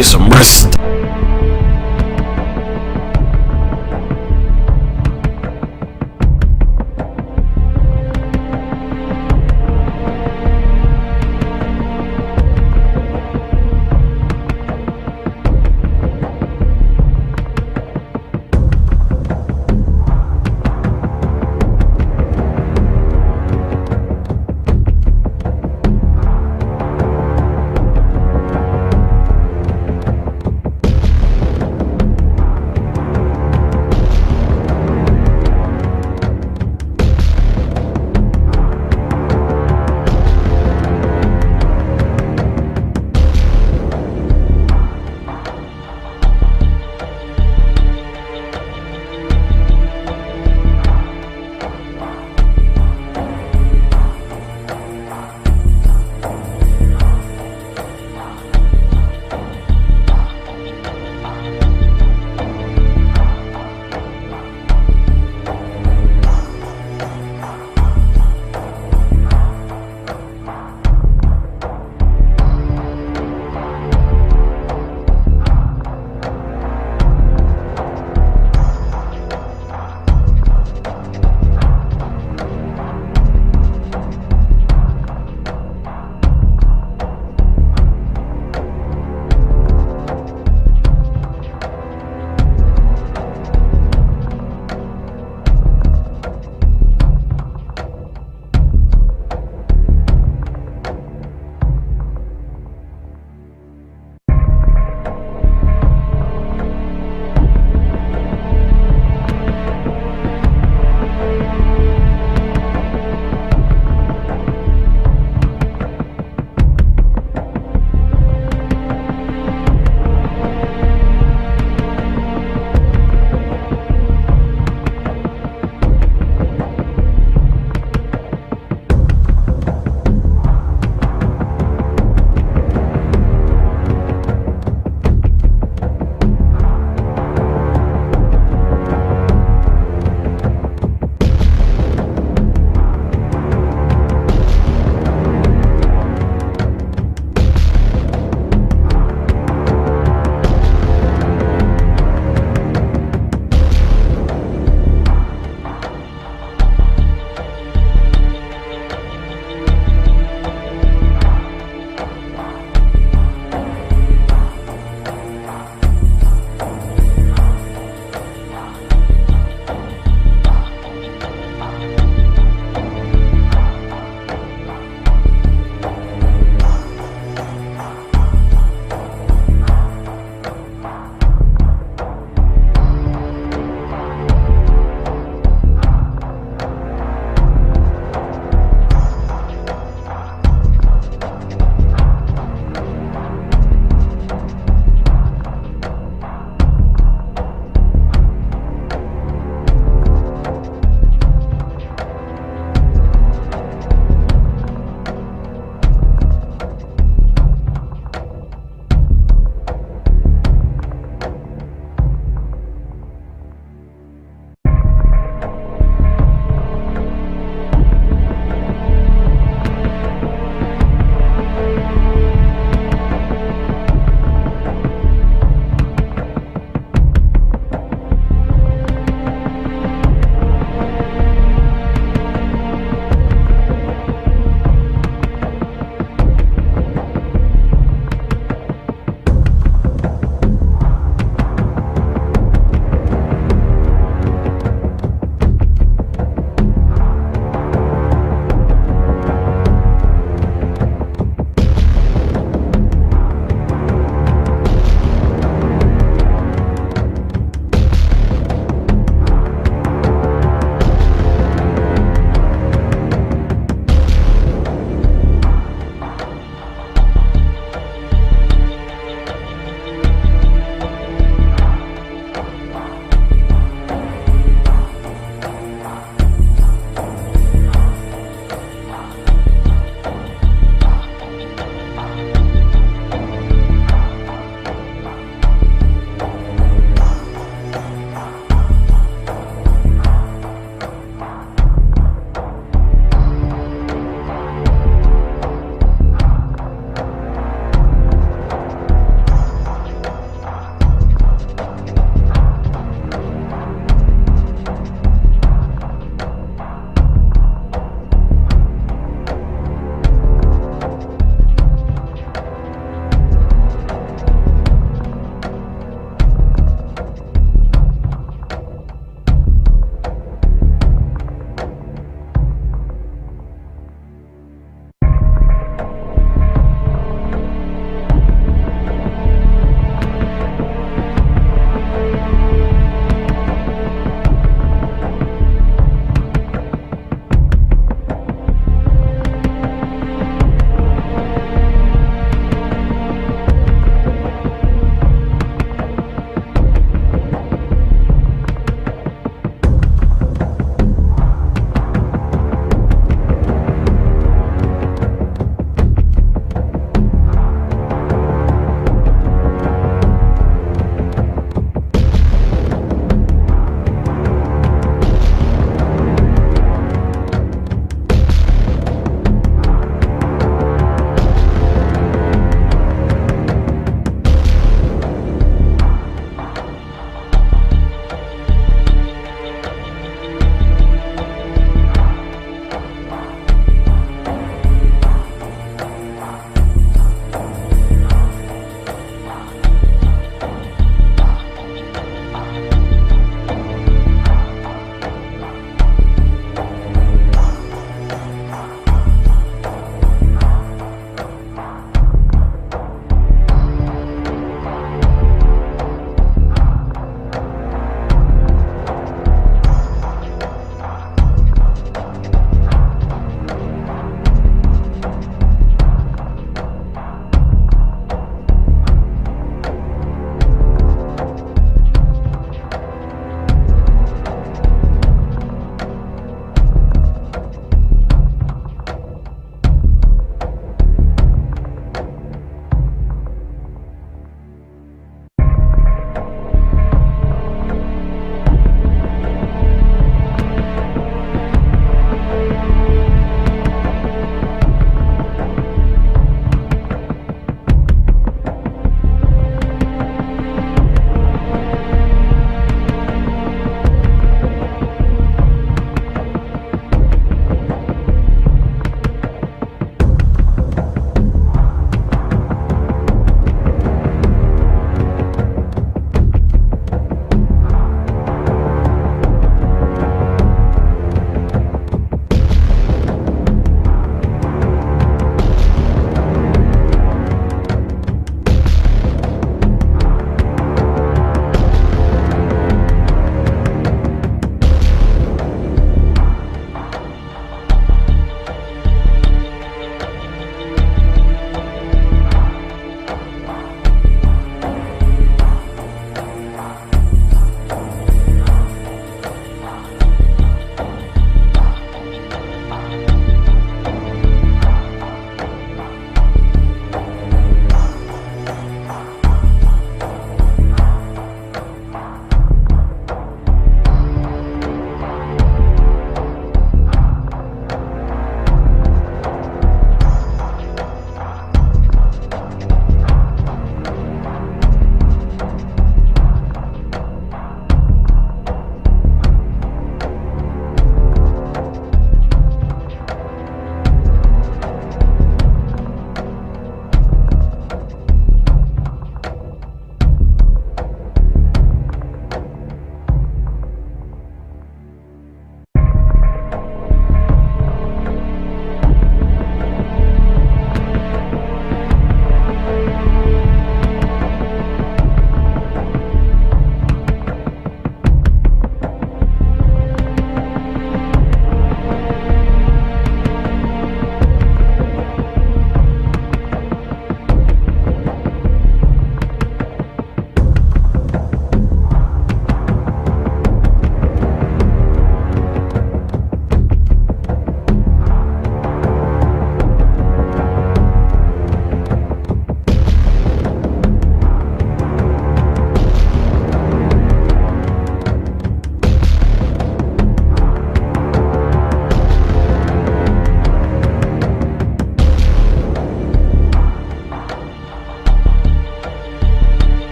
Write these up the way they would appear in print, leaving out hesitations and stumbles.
get some rest.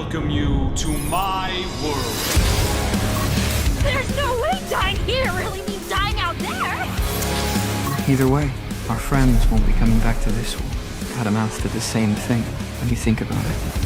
welcome you to my world. There's no way dying here really means dying out there! Either way, our friends won't be coming back to this one. Catamounts did the same thing when you think about it.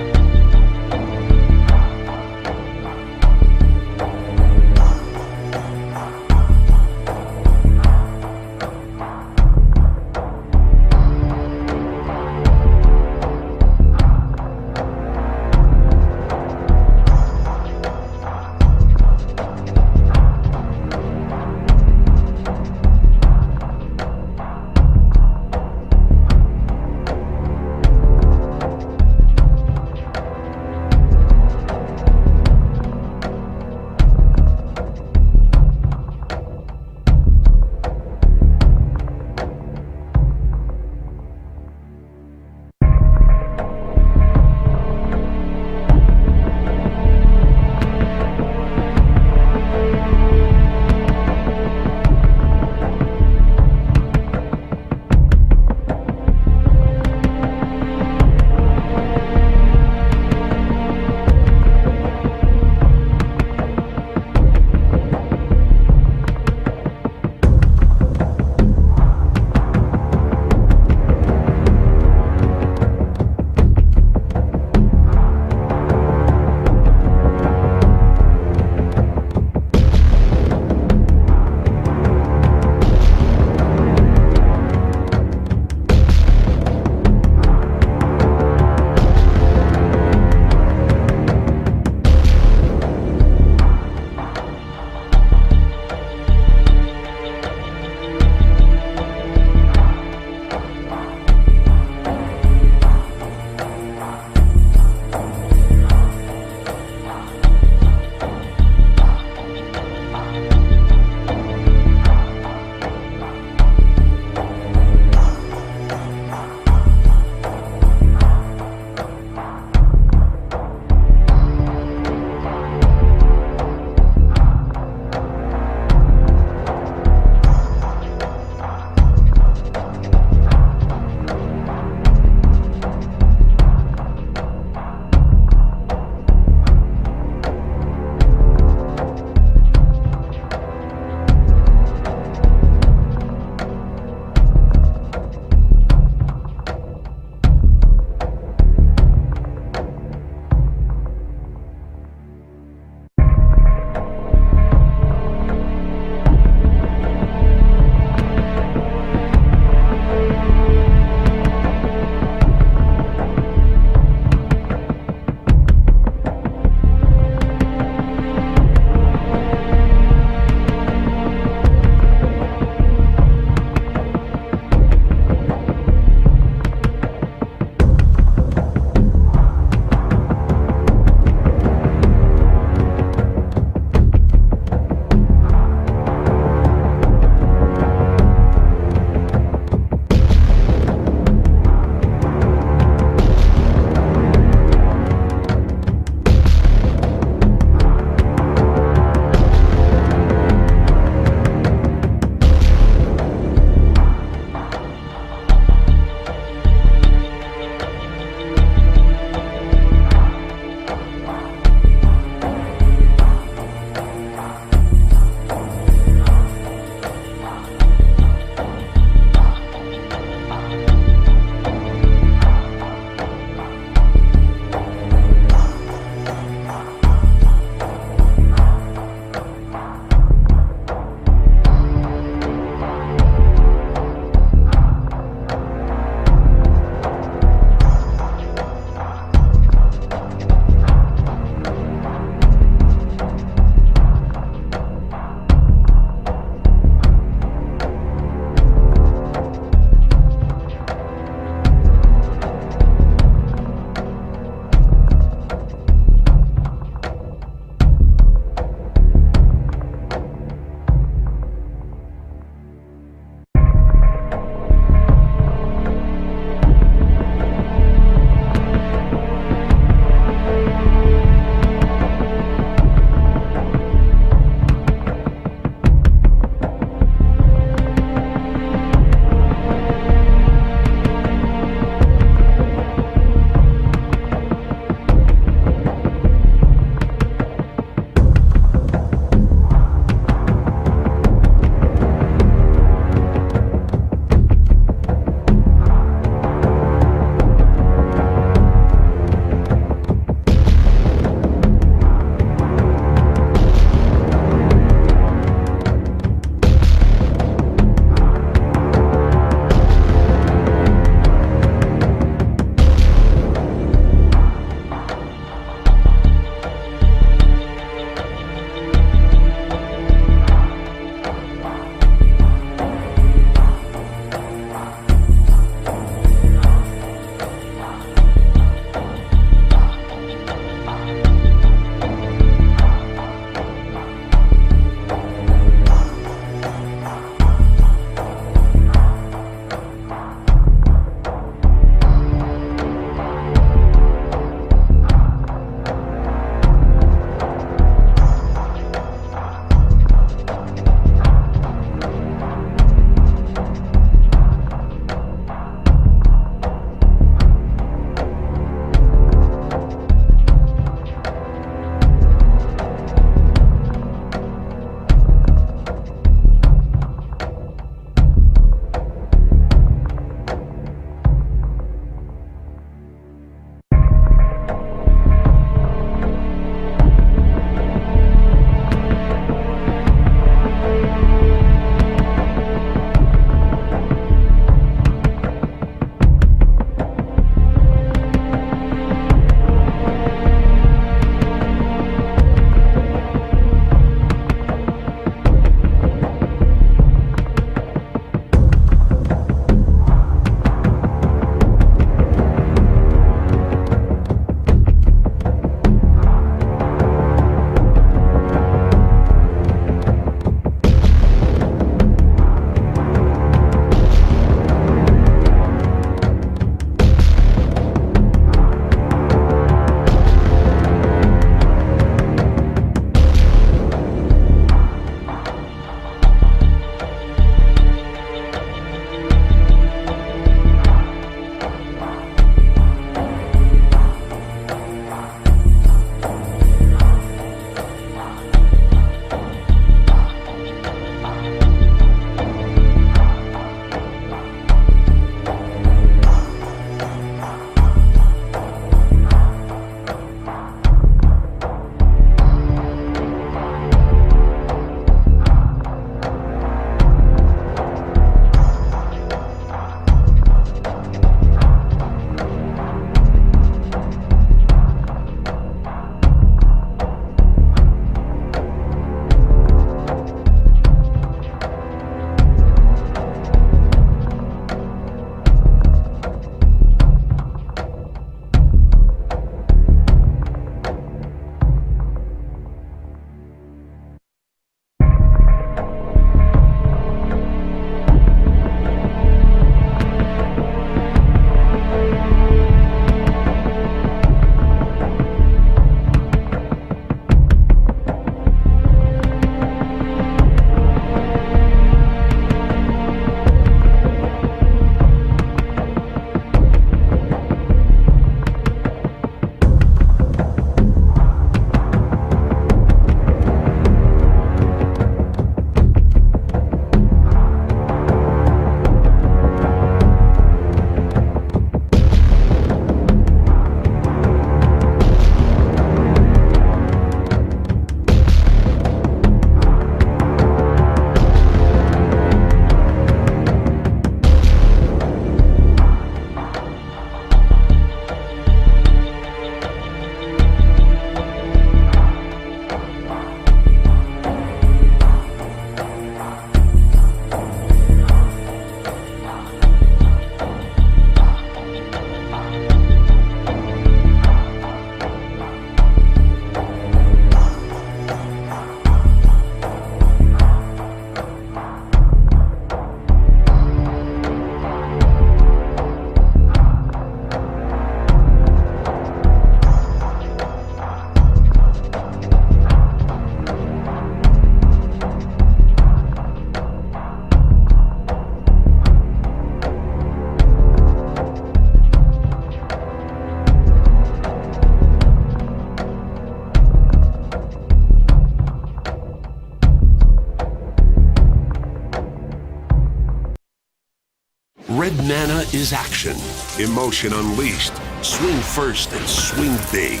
Red mana is action. Emotion unleashed. Swing first and swing big.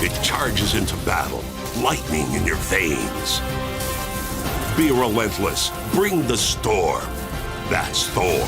It charges into battle. Lightning in your veins. Be relentless. Bring the storm. That's Thor.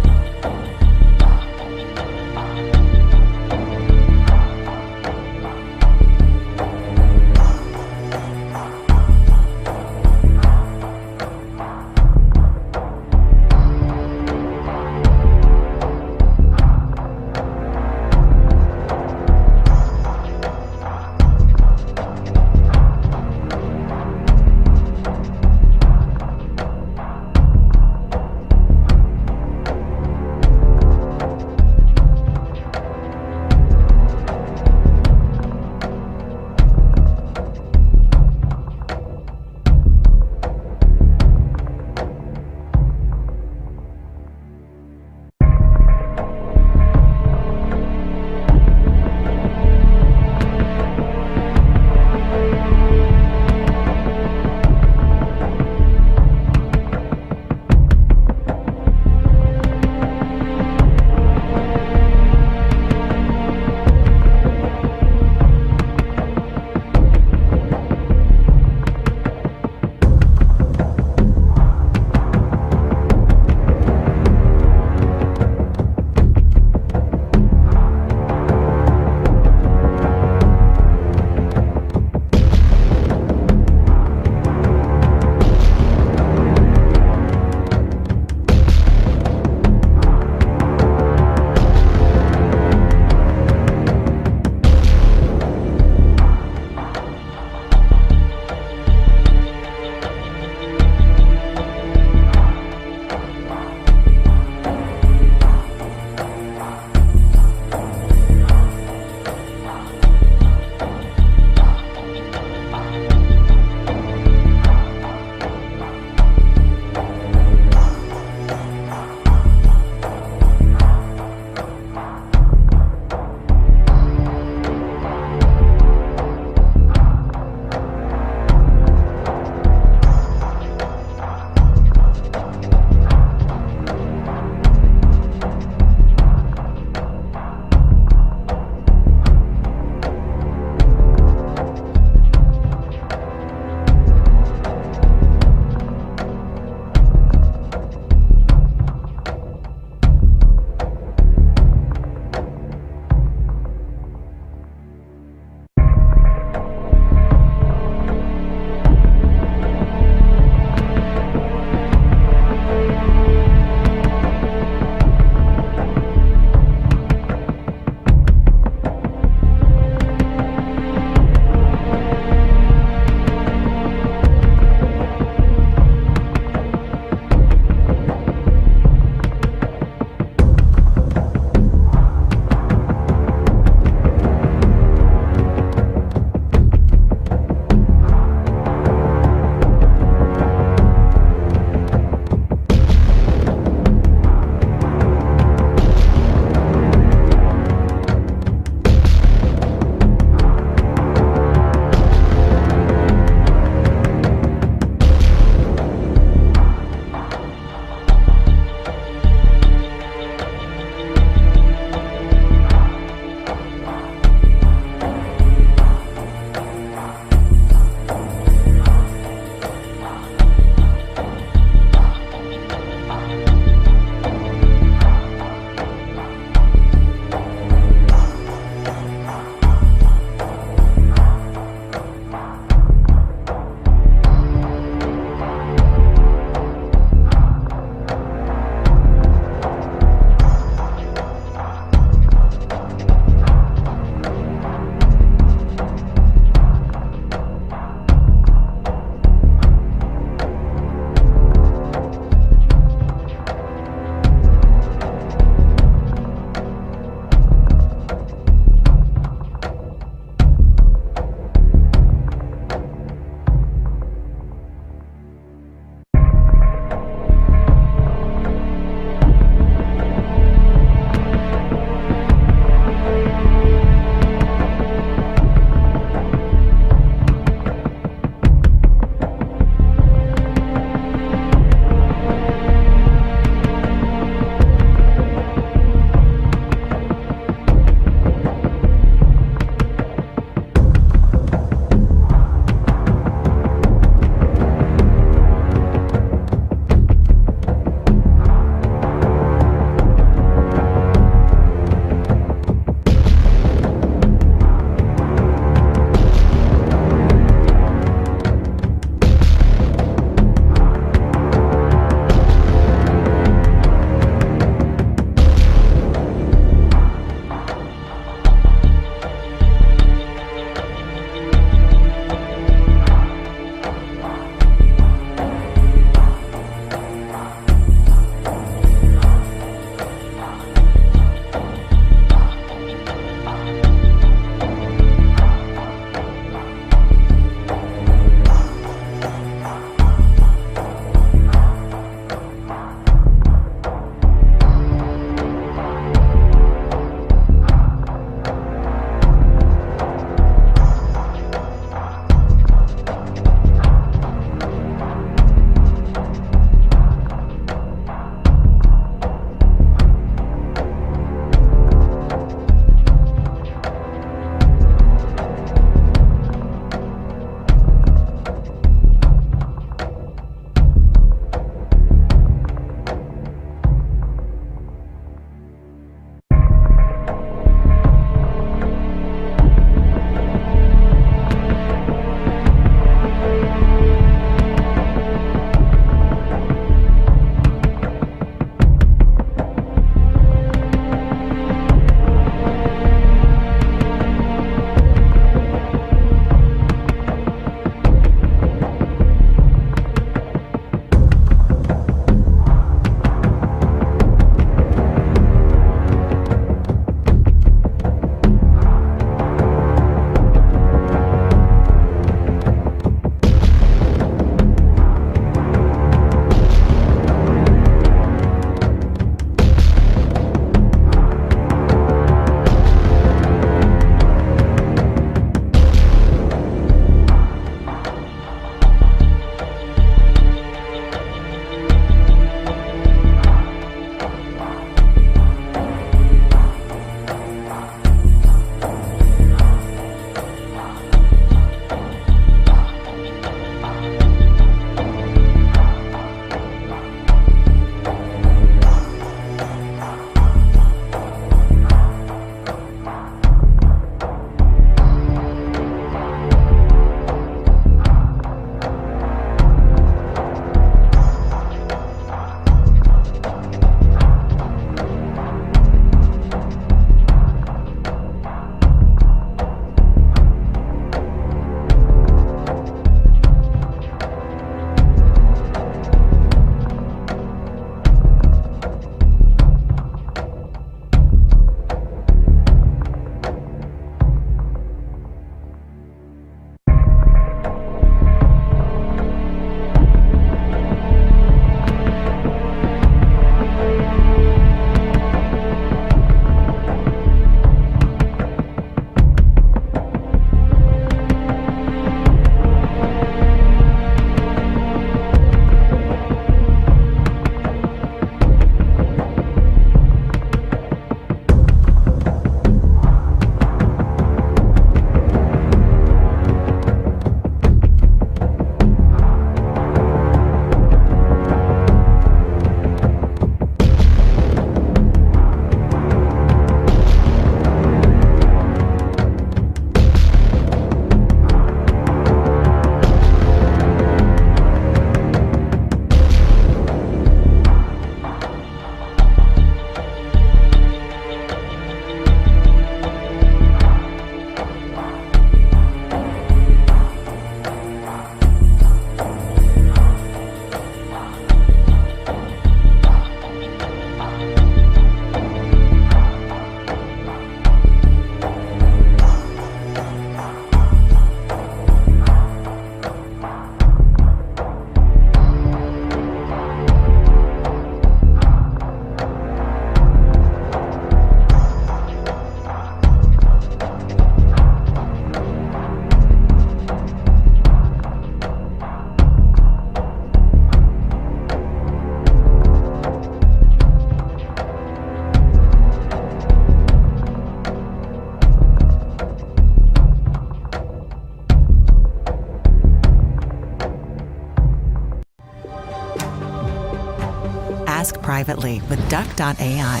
ask privately with Duck.ai.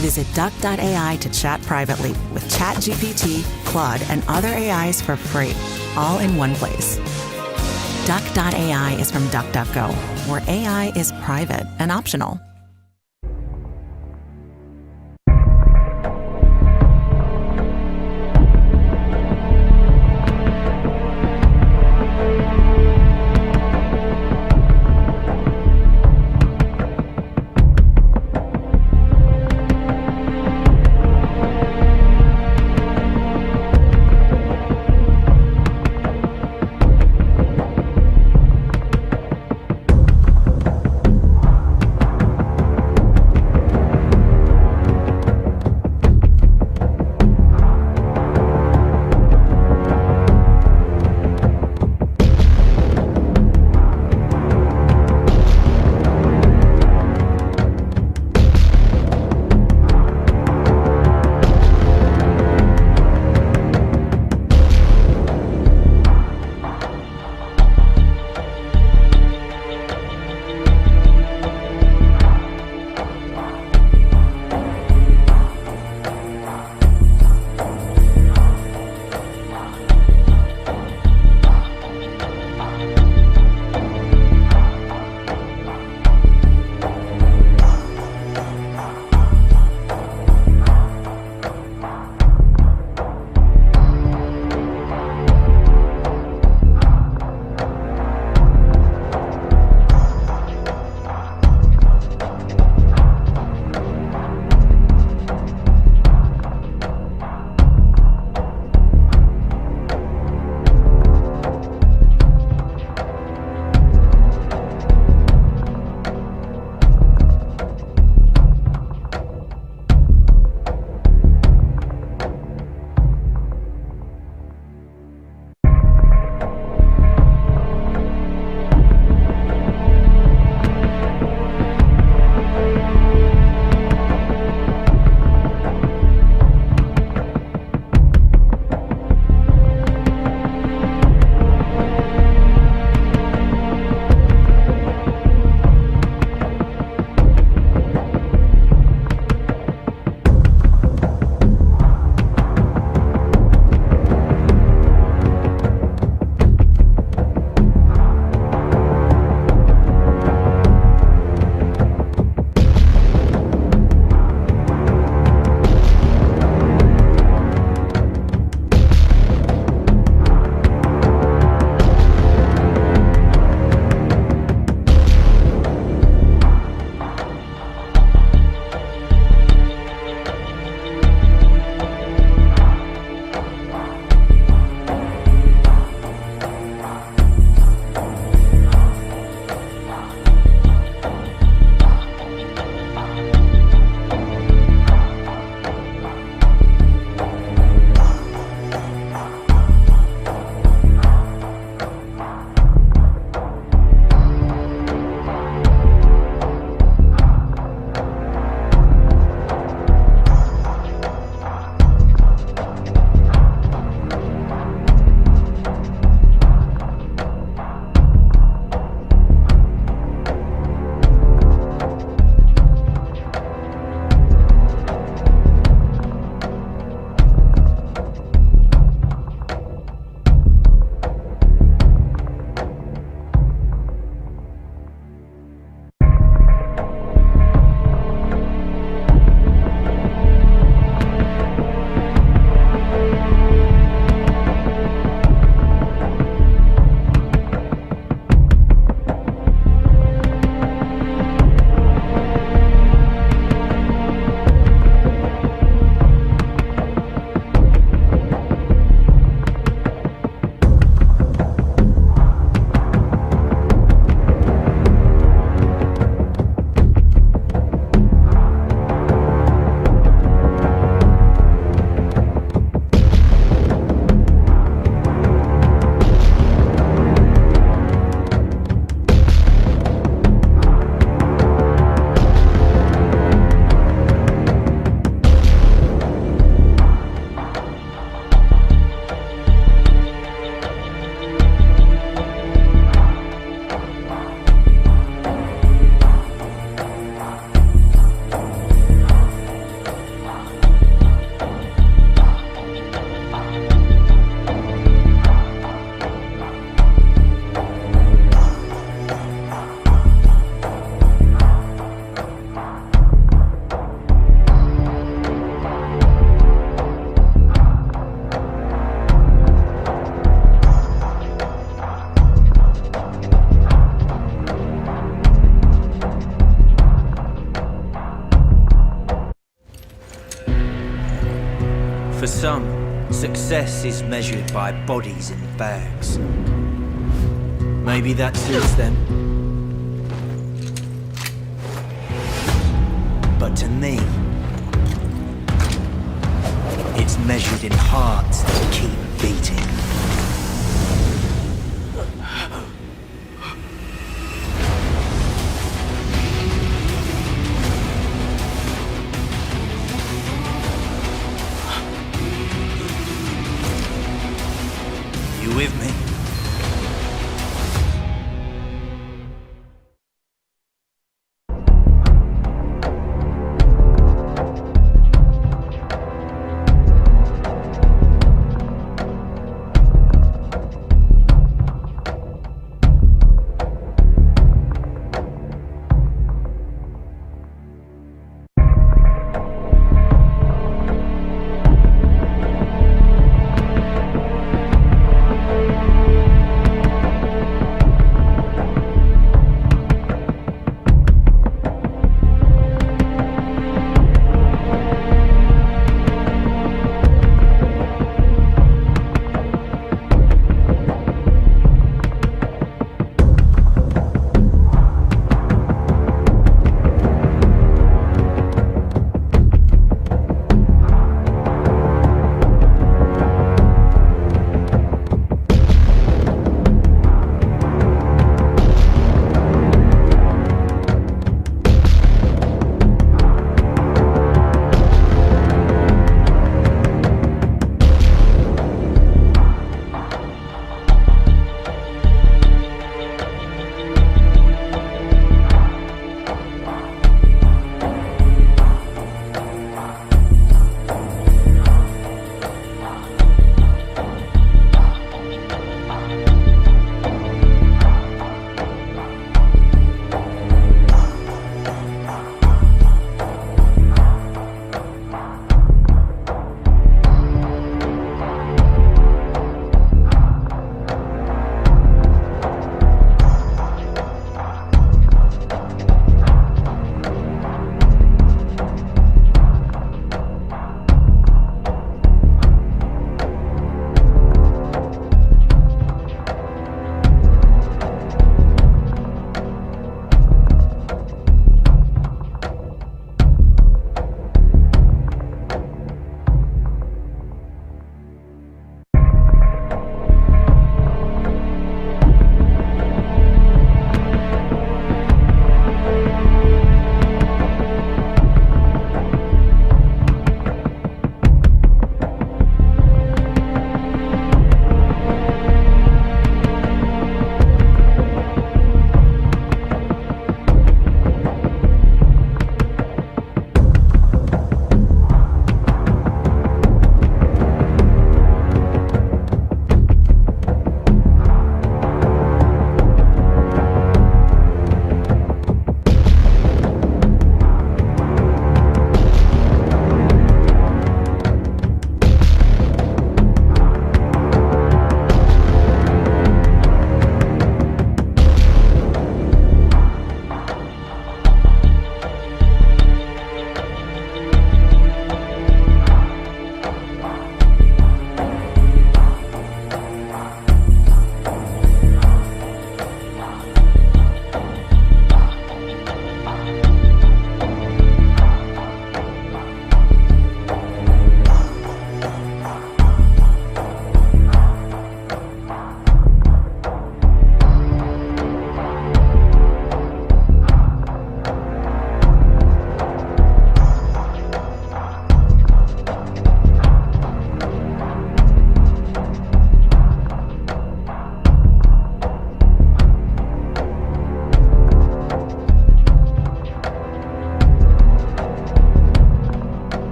Visit Duck.ai to chat privately with ChatGPT, Claude, and other AIs for free, all in one place. Duck.ai is from DuckDuckGo, where AI is private and optional. Success is measured by bodies in bags. Maybe that suits them. But to me, it's measured in hearts that keep beating. You with me?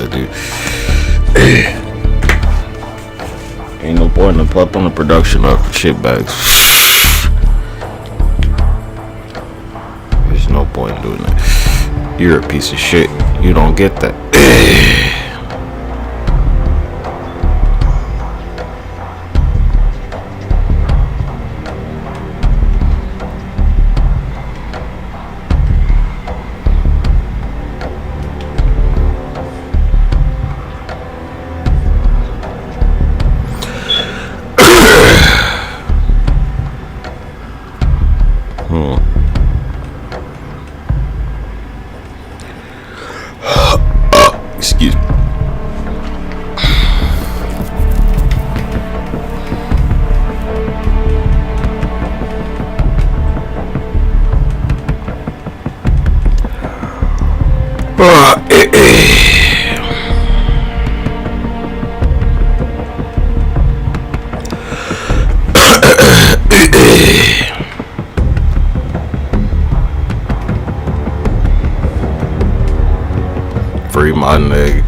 that, dude. Ain't no point in pumping the production up shit bags. There's no point in doing that. You're a piece of shit. You don't get that. Excuse me. Free my nigga.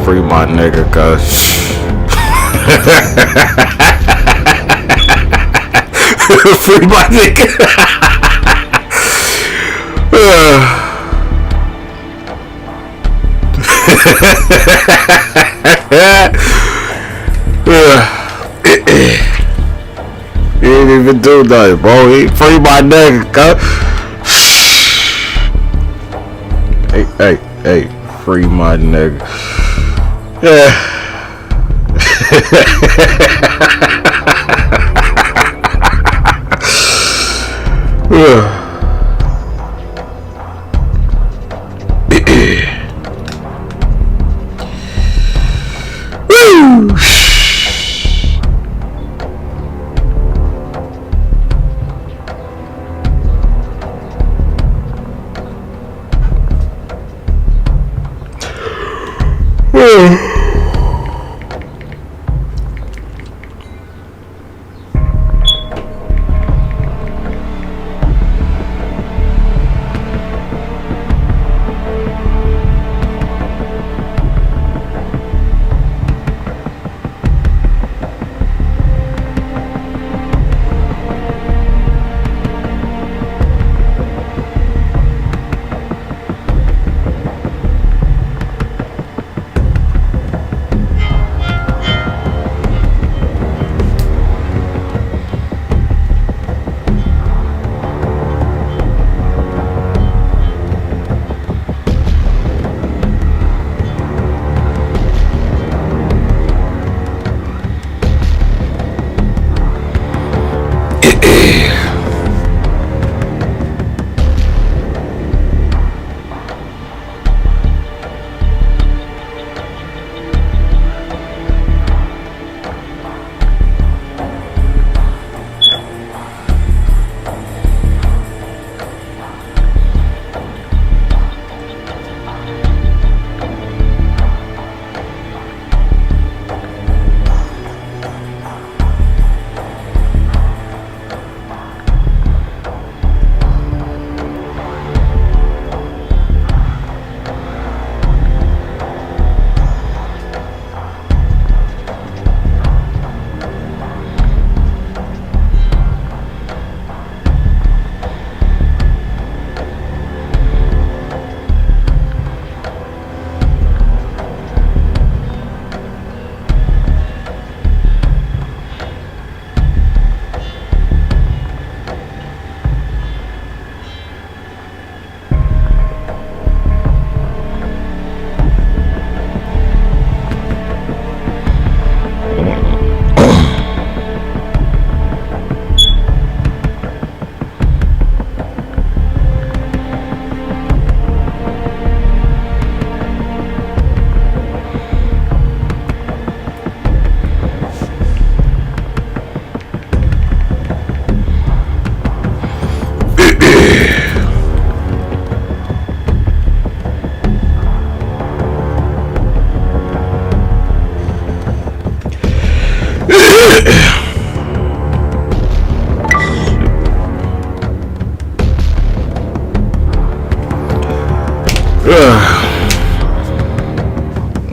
Free my nigga, cuz. Free my nigga. He ain't even do nothing, bro. He free my nigga, cuz. Hey, free my nigga. Yeah.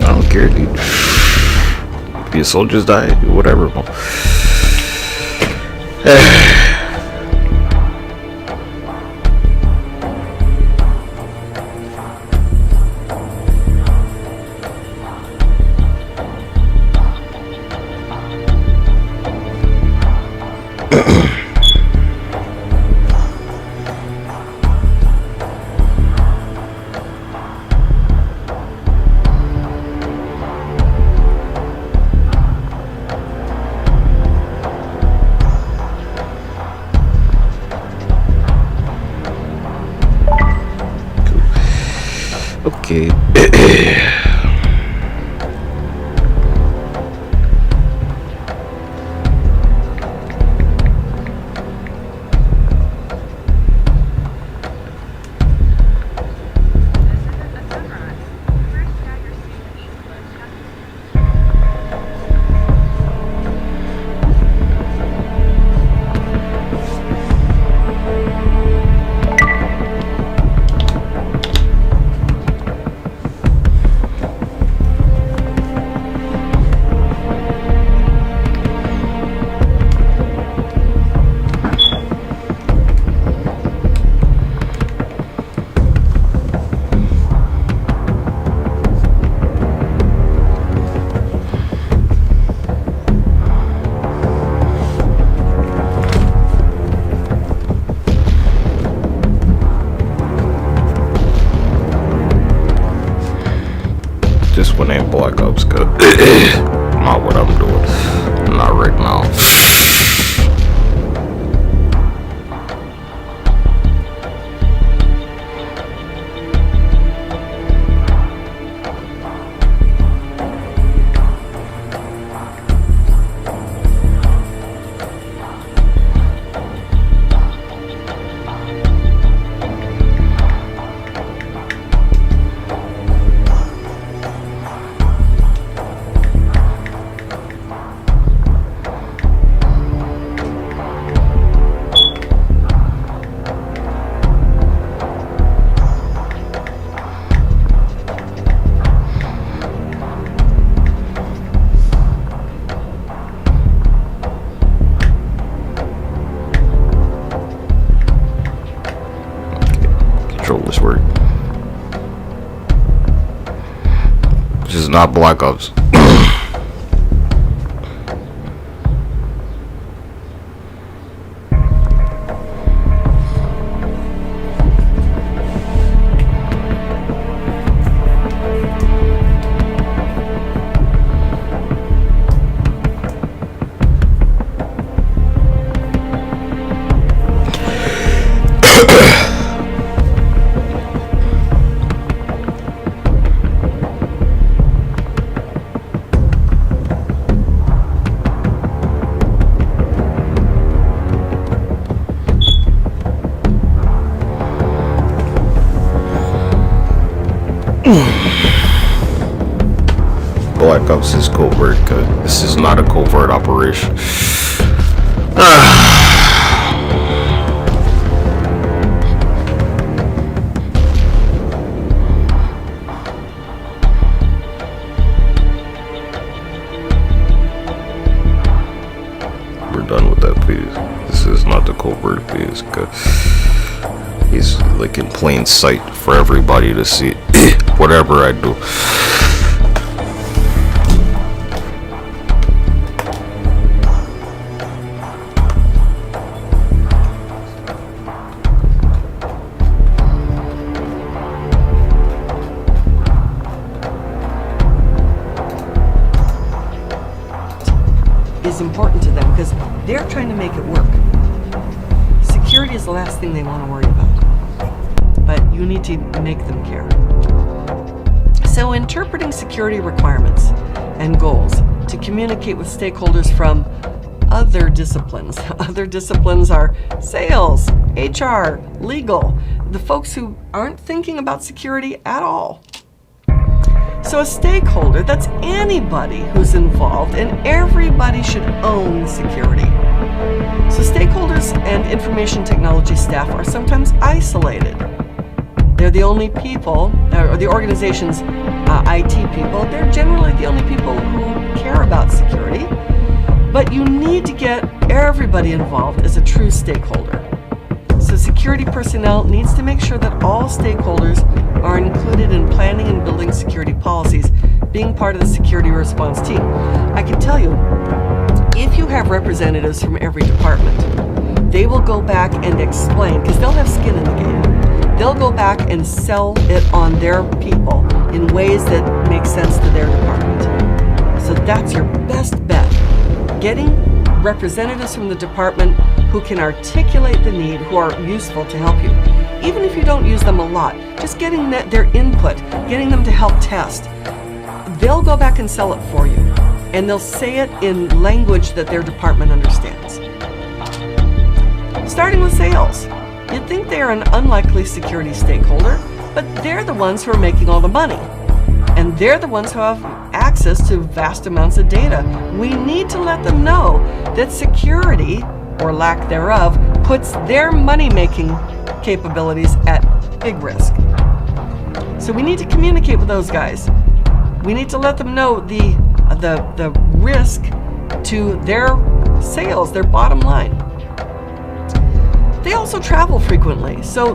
I don't care, dude. If your soldiers die, whatever. Okay. This one ain't Black Ops good. Not what I'm doing. Not right now. Controllers work. This is not Black Ops. Black Ops is covert, cause this is not a covert operation. We're done with that, please. This is not the covert phase, cause he's like in plain sight for everybody to see. Whatever I do. Is important to them because they're trying to make it work. Security is the last thing they want to worry about, but you need to make them care. So interpreting security requirements and goals to communicate with stakeholders from other disciplines. Other disciplines are sales, HR, legal, the folks who aren't thinking about security at all. So a stakeholder, that's anybody who's involved, and everybody should own security. So stakeholders and information technology staff are sometimes isolated. They're the only people, or the organization's IT people, they're generally the only people who care about security. But you need to get everybody involved as a true stakeholder. So security personnel needs to make sure that all stakeholders are included in planning and building security policies, being part of the security response team. I can tell you, if you have representatives from every department, they will go back and explain, because they'll have skin in the game. They'll go back and sell it on their people in ways that make sense to their department. So that's your best bet. Getting representatives from the department who can articulate the need, who are useful to help you. Even if you don't use them a lot, just getting their input, getting them to help test. They'll go back and sell it for you, and they'll say it in language that their department understands. Starting with sales. You'd think they're an unlikely security stakeholder, but they're the ones who are making all the money. And they're the ones who have access to vast amounts of data. We need to let them know that security, or lack thereof, puts their money-making capabilities at big risk. So we need to communicate with those guys. We need to let them know the risk to their sales, their bottom line. They also travel frequently, so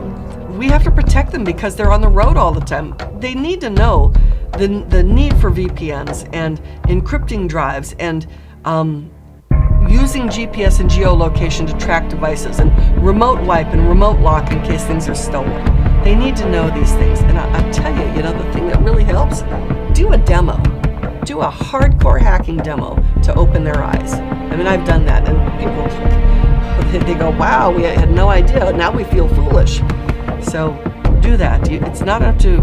we have to protect them because they're on the road all the time. They need to know the need for VPNs and encrypting drives and using GPS and geolocation to track devices and remote wipe and remote lock in case things are stolen. They need to know these things. And I tell you, the thing that really helps, do a demo. Do a hardcore hacking demo to open their eyes. I mean, I've done that, and people, they go, wow, we had no idea. Now we feel foolish. So do that. It's not enough to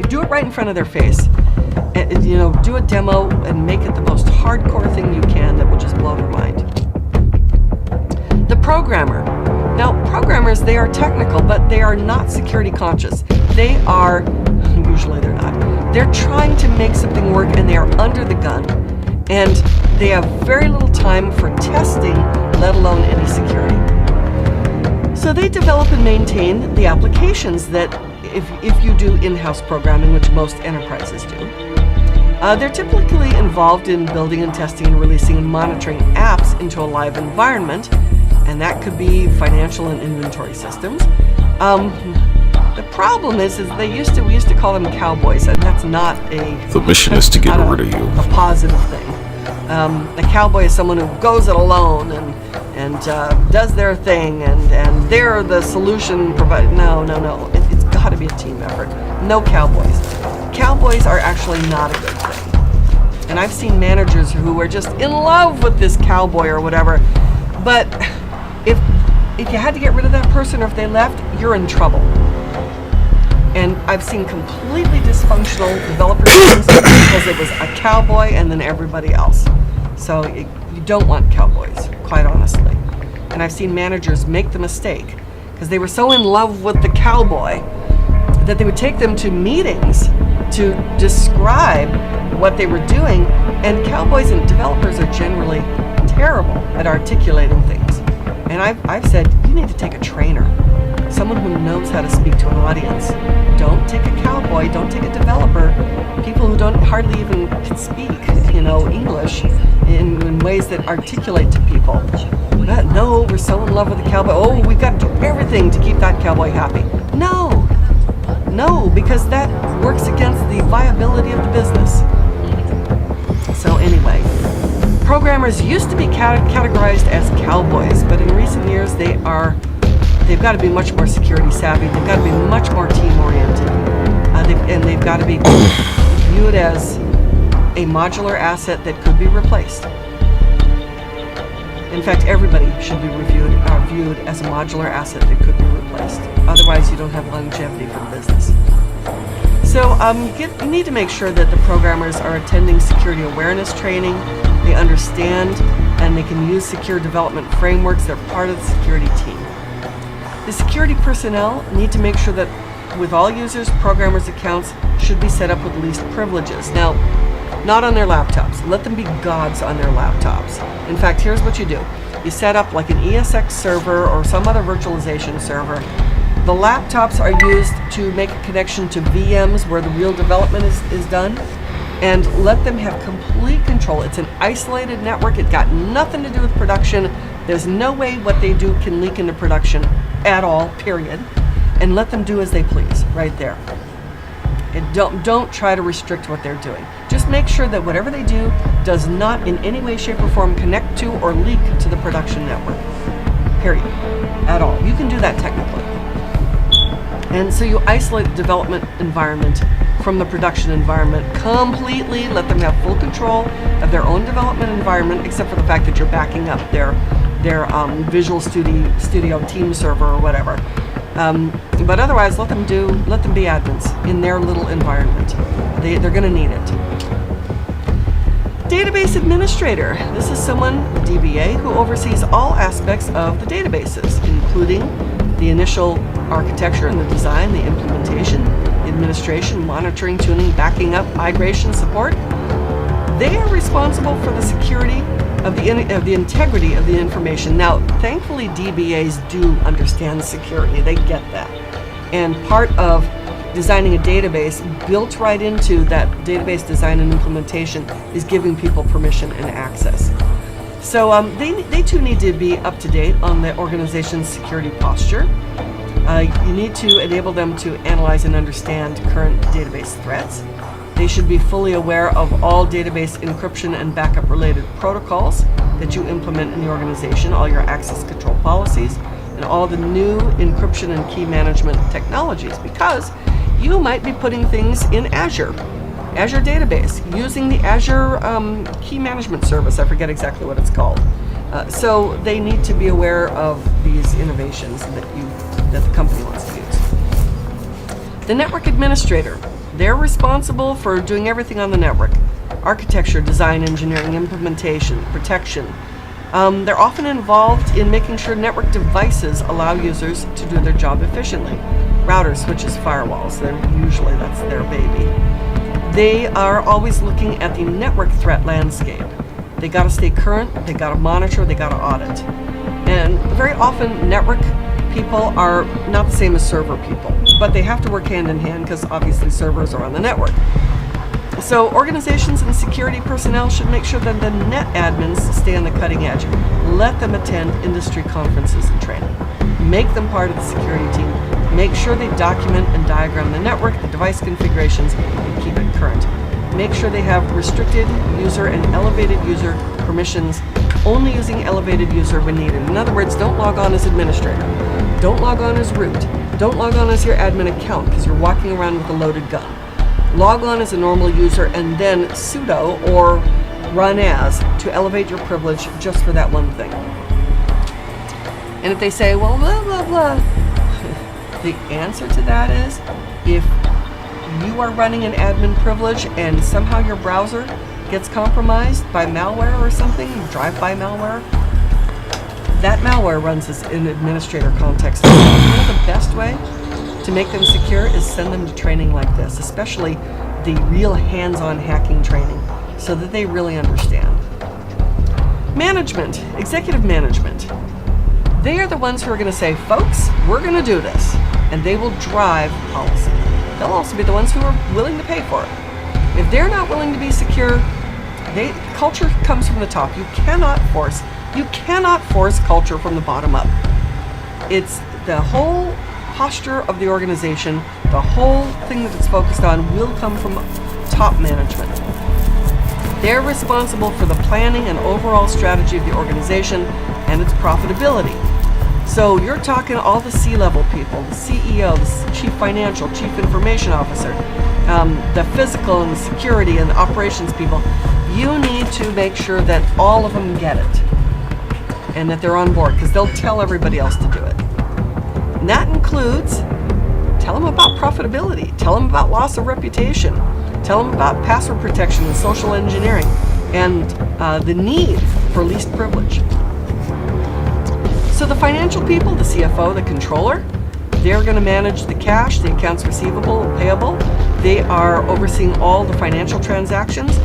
do it right in front of their face. And, do a demo and make it the most hardcore thing you can that will just blow their mind. The programmer. Now, programmers, they are technical, but they are not security conscious. They are, usually they're not, they're trying to make something work, and they are under the gun. And they have very little time for testing, let alone any security. So they develop and maintain the applications that, if you do in-house programming, which most enterprises do, they're typically involved in building and testing and releasing and monitoring apps into a live environment, and that could be financial and inventory systems. The problem is we used to call them cowboys, and that's not The mission is to get rid of you. A positive thing. A cowboy is someone who goes it alone and does their thing, and they're the solution provider. No. It's got to be a team effort. No cowboys. Cowboys are actually not a good thing. And I've seen managers who are just in love with this cowboy or whatever. But if you had to get rid of that person, or if they left, you're in trouble. And I've seen completely dysfunctional developer teams because it was a cowboy and then everybody else. So you don't want cowboys, quite honestly. And I've seen managers make the mistake because they were so in love with the cowboy that they would take them to meetings to describe what they were doing. And cowboys and developers are generally terrible at articulating things. And I've said, you need to take a trainer, someone who knows how to speak to an audience. Don't take a cowboy, don't take a developer, people who don't hardly even can speak, English in ways that articulate to people. But no, we're so in love with the cowboy. Oh, we've got to do everything to keep that cowboy happy. No, because that works against the viability of the business. So anyway, programmers used to be categorized as cowboys, but in recent years they've got to be much more security savvy. They've got to be much more team oriented, and they've got to be viewed as a modular asset that could be replaced. In fact, everybody should be viewed as a modular asset that could be replaced. Otherwise, you don't have longevity for the business. So you need to make sure that the programmers are attending security awareness training. They understand and they can use secure development frameworks. They're part of the security team. The security personnel need to make sure that with all users, programmers' accounts should be set up with least privileges. Now, not on their laptops. Let them be gods on their laptops. In fact, here's what you do. You set up like an ESX server or some other virtualization server. The laptops are used to make a connection to VMs where the real development is done, and let them have complete control. It's an isolated network. It's got nothing to do with production. There's no way what they do can leak into production at all, period. And let them do as they please, right there. And don't try to restrict what they're doing. Just make sure that whatever they do does not in any way, shape, or form connect to or leak to the production network, period, at all. You can do that technically. And so you isolate the development environment from the production environment completely. Let them have full control of their own development environment, except for the fact that you're backing up their Visual Studio team server or whatever. But otherwise, let them be admins in their little environment. They're going to need it. Database administrator. This is someone, DBA, who oversees all aspects of the databases, including the initial architecture and the design, the implementation, the administration, monitoring, tuning, backing up, migration, support. They are responsible for the security of the integrity of the information. Now, thankfully, DBAs do understand security. They get that. And part of designing a database built right into that database design and implementation is giving people permission and access. So they too need to be up to date on the organization's security posture. You need to enable them to analyze and understand current database threats. They should be fully aware of all database encryption and backup related protocols that you implement in the organization, all your access control policies, and all the new encryption and key management technologies, because you might be putting things in Azure database, using the Azure key management service. I forget exactly what it's called. So they need to be aware of these innovations that the company wants to use. The network administrator. They're responsible for doing everything on the network. Architecture, design, engineering, implementation, protection. They're often involved in making sure network devices allow users to do their job efficiently. Routers, switches, firewalls, that's their baby. They are always looking at the network threat landscape. They gotta stay current, they gotta monitor, they gotta audit. And very often network people are not the same as server people, but they have to work hand in hand because obviously servers are on the network. So organizations and security personnel should make sure that the net admins stay on the cutting edge. Let them attend industry conferences and training. Make them part of the security team. Make sure they document and diagram the network, the device configurations, and keep it current. Make sure they have restricted user and elevated user permissions, only using elevated user when needed. In other words, don't log on as administrator. Don't log on as root. Don't log on as your admin account because you're walking around with a loaded gun. Log on as a normal user and then sudo or run as to elevate your privilege just for that one thing. And if they say, well, blah, blah, blah, the answer to that is, if you are running an admin privilege and somehow your browser gets compromised by malware or something, drive-by malware, that malware runs as an administrator context. The best way to make them secure is send them to training like this, especially the real hands-on hacking training, so that they really understand. Management, executive management. They are the ones who are going to say, folks, we're going to do this, and they will drive policy. They'll also be the ones who are willing to pay for it. If they're not willing to be secure, culture comes from the top. You cannot force culture from the bottom up. It's the whole posture of the organization, the whole thing that it's focused on will come from top management. They're responsible for the planning and overall strategy of the organization and its profitability. So you're talking all the C-level people, the CEO, the chief financial, chief information officer, the physical and the security and the operations people. You need to make sure that all of them get it and that they're on board, because they'll tell everybody else to do it. And that includes, tell them about profitability, tell them about loss of reputation, tell them about password protection and social engineering, and the need for least privilege. So the financial people, the CFO, the controller, they're going to manage the cash, the accounts receivable and payable. They are overseeing all the financial transactions.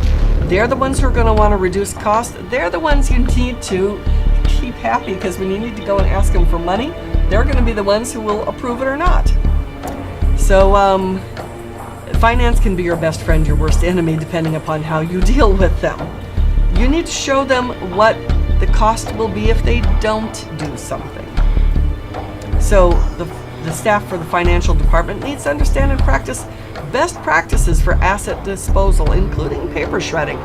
They're the ones who are going to want to reduce costs. They're the ones you need to keep happy, because when you need to go and ask them for money, they're going to be the ones who will approve it or not. So finance can be your best friend, your worst enemy, depending upon how you deal with them. You need to show them what the cost will be if they don't do something. So the staff for the financial department needs to understand and practice best practices for asset disposal, including paper shredding,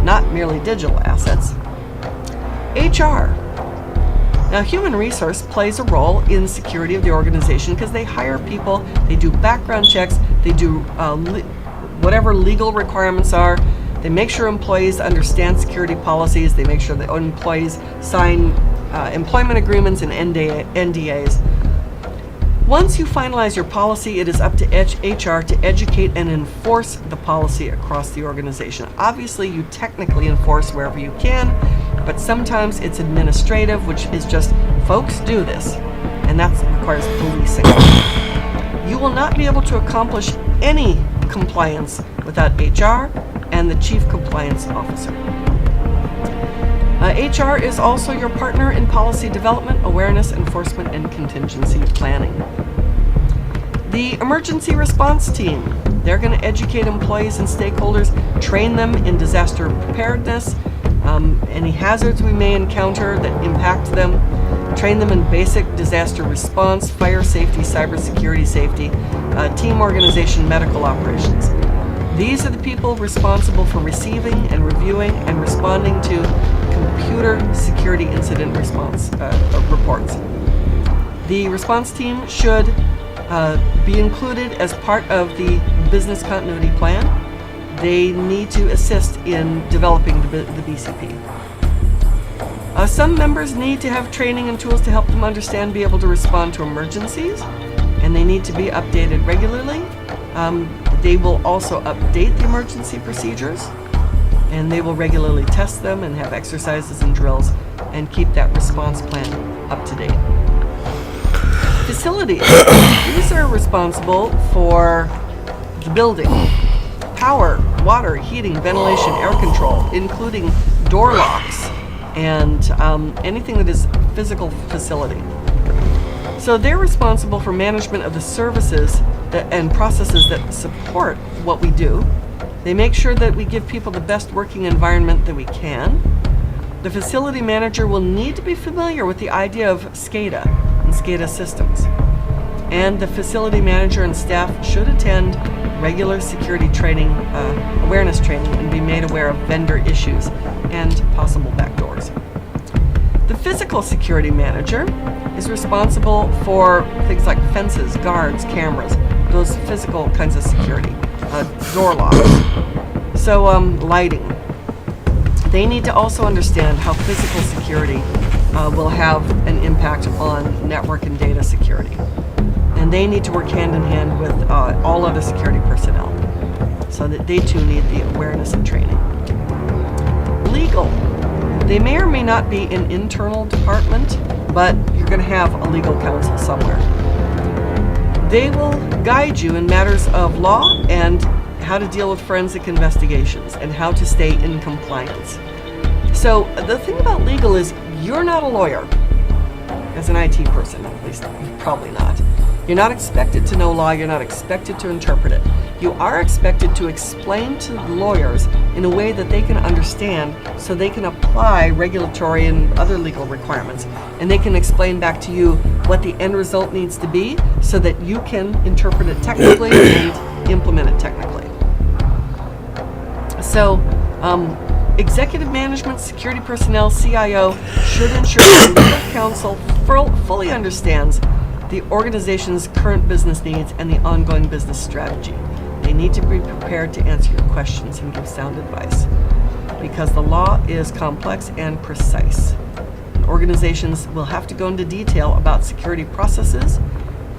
not merely digital assets. HR. Now, human resource plays a role in security of the organization because they hire people, they do background checks, they do whatever legal requirements are. They make sure employees understand security policies. They make sure that employees sign employment agreements and NDAs. Once you finalize your policy, it is up to HR to educate and enforce the policy across the organization. Obviously, you technically enforce wherever you can, but sometimes it's administrative, which is just, folks, do this, and that requires policing. You will not be able to accomplish any compliance without HR and the Chief Compliance Officer. HR is also your partner in policy development, awareness, enforcement, and contingency planning. The emergency response team, they're going to educate employees and stakeholders, train them in disaster preparedness, any hazards we may encounter that impact them, train them in basic disaster response, fire safety, cybersecurity safety, team organization, medical operations. These are the people responsible for receiving and reviewing and responding to computer security incident response reports. The response team should be included as part of the business continuity plan. They need to assist in developing the BCP. Some members need to have training and tools to help them understand and be able to respond to emergencies, and they need to be updated regularly. They will also update the emergency procedures, and they will regularly test them and have exercises and drills and keep that response plan up to date. Facilities. These are responsible for the building, power, water, heating, ventilation, air control, including door locks and anything that is physical facility. So they're responsible for management of the services and processes that support what we do. They make sure that we give people the best working environment that we can. The facility manager will need to be familiar with the idea of SCADA and SCADA systems. And the facility manager and staff should attend regular security training, awareness training, and be made aware of vendor issues and possible backdoors. The physical security manager is responsible for things like fences, guards, cameras, those physical kinds of security, door locks. So lighting. They need to also understand how physical security will have an impact on network and data security. And they need to work hand in hand with all other security personnel, so that they too need the awareness and training. Legal. They may or may not be an internal department, but you're going to have a legal counsel somewhere. They will guide you in matters of law and how to deal with forensic investigations and how to stay in compliance. So the thing about legal is you're not a lawyer. As an IT person, at least you're probably not. You're not expected to know law, you're not expected to interpret it. You are expected to explain to lawyers in a way that they can understand so they can apply regulatory and other legal requirements. And they can explain back to you what the end result needs to be so that you can interpret it technically and implement it technically. So, executive management, security personnel, CIO should ensure that legal counsel fully understands the organization's current business needs and the ongoing business strategy. They need to be prepared to answer your questions and give sound advice, because the law is complex and precise. Organizations will have to go into detail about security processes.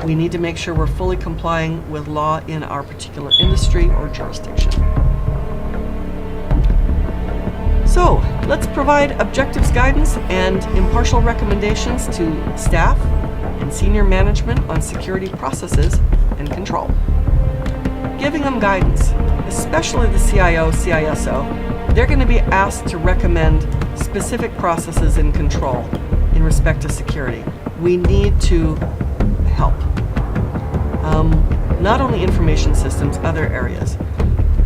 We need to make sure we're fully complying with law in our particular industry or jurisdiction. So, let's provide objectives, guidance, and impartial recommendations to staff and senior management on security processes and control. giving them guidance, especially the CIO, CISO. They're going to be asked to recommend specific processes and control in respect to security. We need to help. Not only information systems, other areas.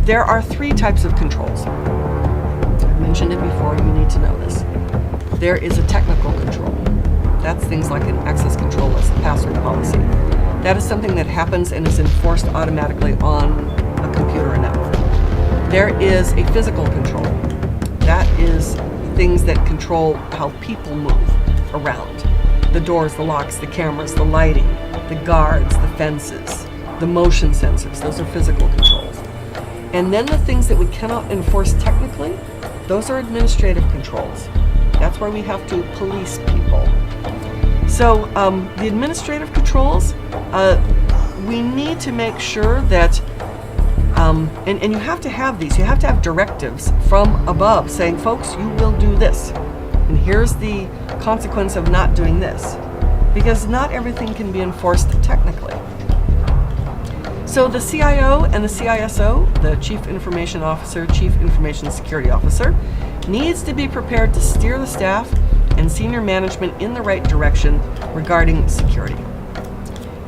There are 3 types of controls. I mentioned it before, you need to know this. There is a technical control. That's things like an access control list, password policy. That is something that happens and is enforced automatically on a computer or network. There is a physical control. That is things that control how people move around. The doors, the locks, the cameras, the lighting, the guards, the fences, the motion sensors. Those are physical controls. And then the things that we cannot enforce technically, those are administrative controls. That's where we have to police people. So the administrative controls, we need to make sure that, and you have to have these, you have to have directives from above saying, folks, you will do this. And here's the consequence of not doing this. Because not everything can be enforced technically. So the CIO and the CISO, the Chief Information Officer, Chief Information Security Officer, needs to be prepared to steer the staff and senior management in the right direction regarding security.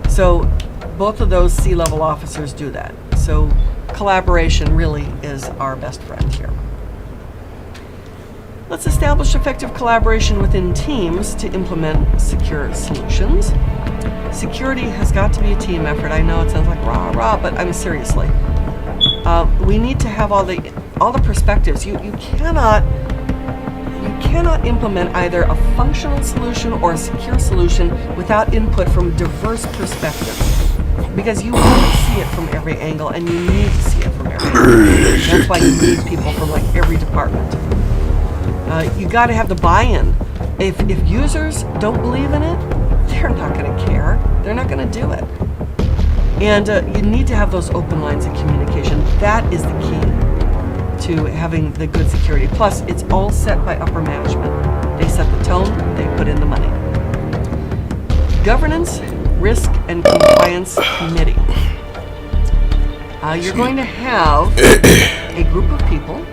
So both of those C-level officers do that. So collaboration really is our best friend here. Let's establish effective collaboration within teams to implement secure solutions. Security has got to be a team effort. I know it sounds like rah-rah, but I mean seriously. We need to have all the perspectives. You cannot implement either a functional solution or a secure solution without input from diverse perspectives. Because you want to see it from every angle, and you need to see it from every angle. That's why you need people from like every department. You got to have the buy-in. If users don't believe in it, they're not going to care. They're not going to do it. And you need to have those open lines of communication. That is the key to having the good security. Plus, it's all set by upper management. They set the tone, they put in the money. Governance, Risk, and Compliance Committee. You're going to have a group of people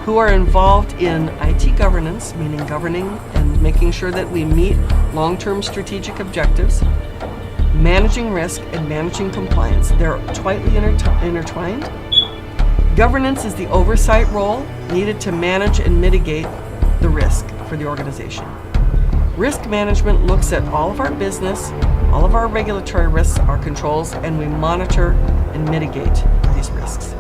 who are involved in IT governance, meaning governing and making sure that we meet long-term strategic objectives, managing risk, and managing compliance. They're tightly intertwined. Governance is the oversight role needed to manage and mitigate the risk for the organization. Risk management looks at all of our business, all of our regulatory risks, our controls, and we monitor and mitigate these risks.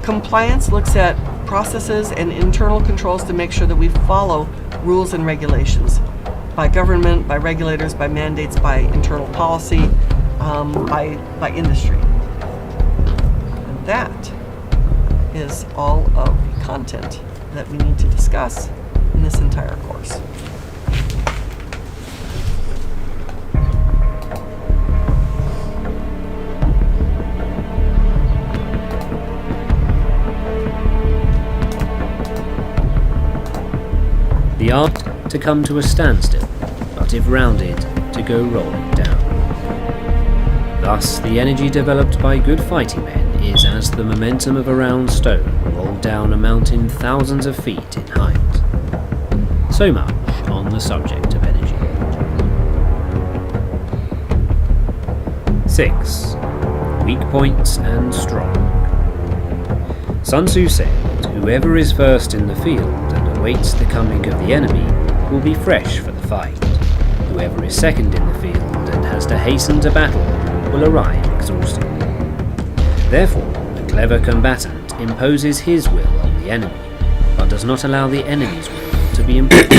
Compliance looks at processes and internal controls to make sure that we follow rules and regulations by government, by regulators, by mandates, by internal policy, by industry. And that is all of the content that we need to discuss in this entire course. The art to come to a standstill, but if rounded, to go rolling down. Thus, the energy developed by good fighting men is as the momentum of a round stone rolled down a mountain thousands of feet in height. So much on the subject of energy. 6. Weak points and strong. Sun Tzu said, "Whoever is first in the field and awaits the coming of the enemy will be fresh for the fight. Whoever is second in the field and has to hasten to battle will arrive exhausted." Therefore, a clever combatant imposes his will on the enemy, but does not allow the enemy's will to be imposed.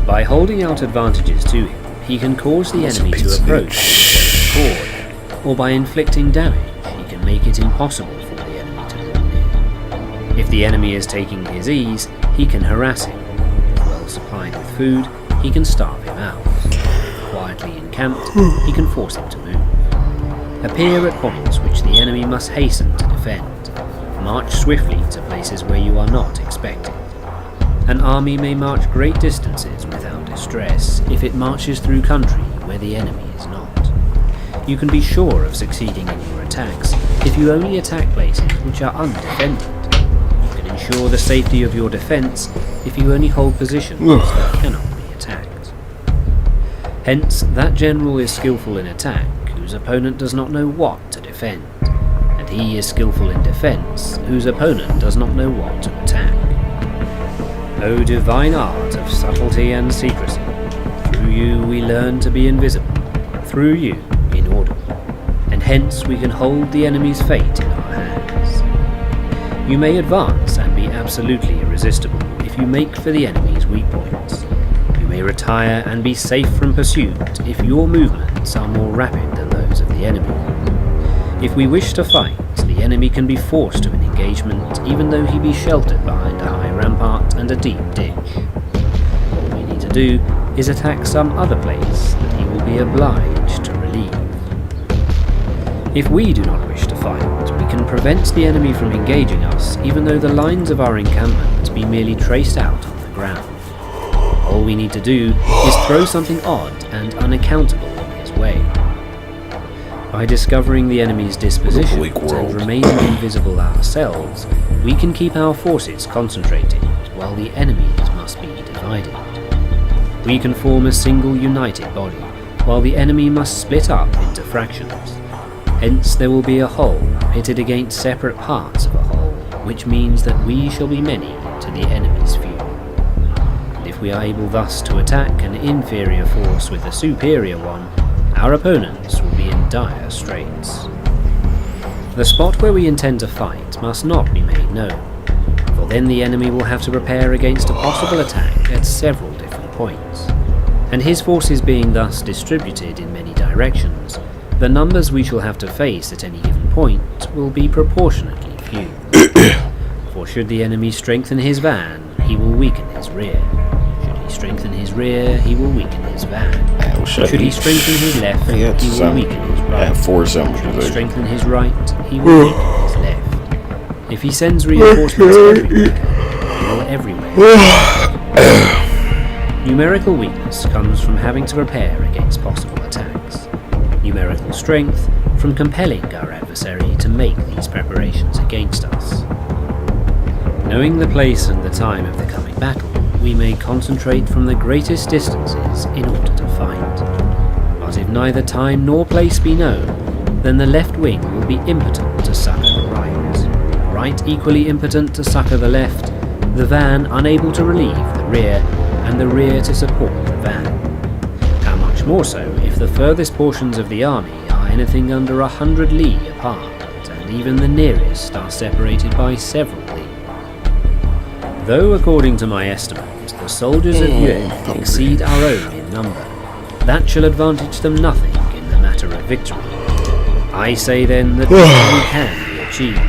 By holding out advantages to him, he can cause the enemy to approach his own accord, or by inflicting damage, he can make it impossible for the enemy to draw near. If the enemy is taking his ease, he can harass him. Well supplied with food, he can starve him out. Quietly encamped, he can force him to move. Appear at points which the enemy must hasten to defend. March swiftly to places where you are not expected. An army may march great distances without distress if it marches through country where the enemy is not. you can be sure of succeeding in your attacks if you only attack places which are undefended. You can ensure the safety of your defense if you only hold positions that cannot be attacked. Hence, that general is skillful in attack whose opponent does not know what to defend, and he is skillful in defense whose opponent does not know what to attack. O divine art of subtlety and secrecy, through you we learn to be invisible, through you inaudible, and hence we can hold the enemy's fate in our hands. You may advance and be absolutely irresistible if you make for the enemy's weak points. You may retire and be safe from pursuit if your movements are more rapid than those of the enemy. If we wish to fight, the enemy can be forced to an engagement even though he be sheltered behind a high rampart and a deep ditch. All we need to do is attack some other place that he will be obliged to relieve. If we do not wish to fight, we can prevent the enemy from engaging us even though the lines of our encampment be merely traced out on the ground. All we need to do is throw something odd and unaccountable in his way. By discovering the enemy's dispositions and remaining invisible ourselves, we can keep our forces concentrated while the enemy's must be divided. We can form a single united body, while the enemy must split up into fractions. Hence there will be a whole pitted against separate parts of a whole, which means that we shall be many to the enemy's few. And if we are able thus to attack an inferior force with a superior one, our opponents will be in dire straits. The spot where we intend to fight must not be made known, for then the enemy will have to prepare against a possible attack at several different points, and his forces being thus distributed in many directions, the numbers we shall have to face at any given point will be proportionately few. For should the enemy strengthen his van, he will weaken his rear. Should he strengthen his rear, he will weaken his van. Should he strengthen his left, he will weaken his right. Should he strengthen his right, he will weaken his left. If he sends reinforcements everywhere, he will everywhere. Numerical weakness comes from having to prepare against possible attacks. Numerical strength from compelling our adversary to make these preparations against us. Knowing the place and the time of the coming battle, we may concentrate from the greatest distances in order to fight. But if neither time nor place be known, then the left wing will be impotent to succour the right equally impotent to succour the left, the van unable to relieve the rear, and the rear to support the van. How much more so if the furthest portions of the army are anything under 100 li apart, and even the nearest are separated by several li. Though according to my estimate, the soldiers of USDC exceed our own in number, that shall advantage them nothing in the matter of victory. I say then that victory can be achieved.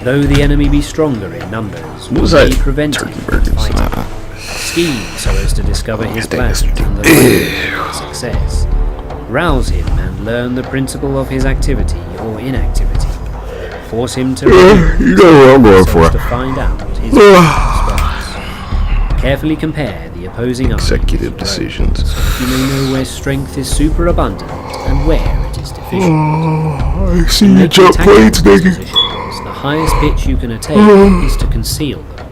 Though the enemy be stronger in numbers, will be prevented from fighting. Scheme so as to discover his plans and the likelihood of success. Rouse him and learn the principle of his activity or inactivity. Force him to to find out his response. Carefully compare the opposing executive decisions, so that you may know where strength is superabundant and where it is deficient. I see you jump plates, nigga. The highest pitch you can attain is to conceal them.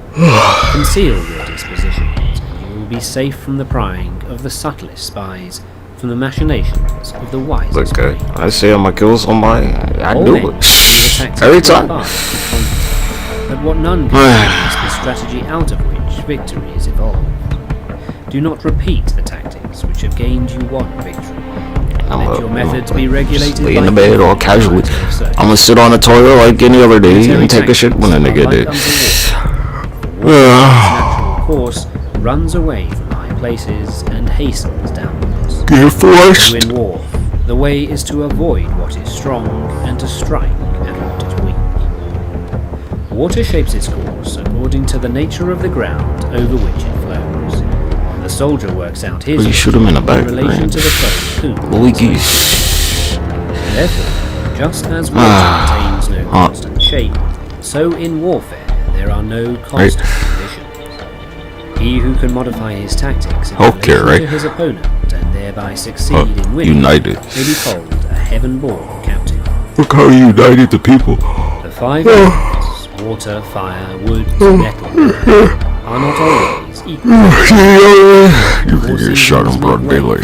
Conceal your dispositions, and you will be safe from the prying of the subtlest spies, from the machinations of the wisest brain. I say I'm gonna kill somebody, I do it. Every time. But what none can see is the strategy out of which victory is evolved. Do not repeat the tactics which have gained you one victory. Let your methods be regulated. Lay in the bed or casually. I'm gonna sit on the toilet like any other day and take a shit when a nigga did. Natural course runs away from high places and hastens downwards. Get forced. In war, the way is to avoid what is strong and to strike at what is weak. Water shapes its course according to the nature of the ground over which it flows. The soldier works out his shoot him in the back, relation to the foe whom Therefore, just as water contains no constant shape, so in warfare there are no constant conditions. He who can modify his tactics in relation to his opponent and thereby succeed in winning may be called a heaven-born captain. Look how you united the people. The 5 elements, water, fire, wood, metal, are not always equal. You can get shot in broad daylight.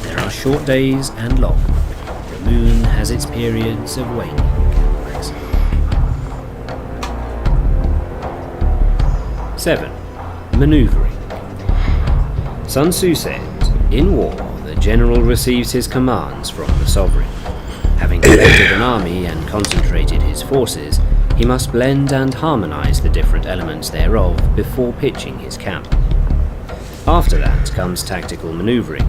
There are short days and long. The moon has its periods of waning and waxing. 7. Maneuvering. Sun Tzu said, "In war, the general receives his commands from the sovereign. Having collected an army and concentrated his forces, he must blend and harmonize the different elements thereof before pitching his camp. After that comes tactical maneuvering,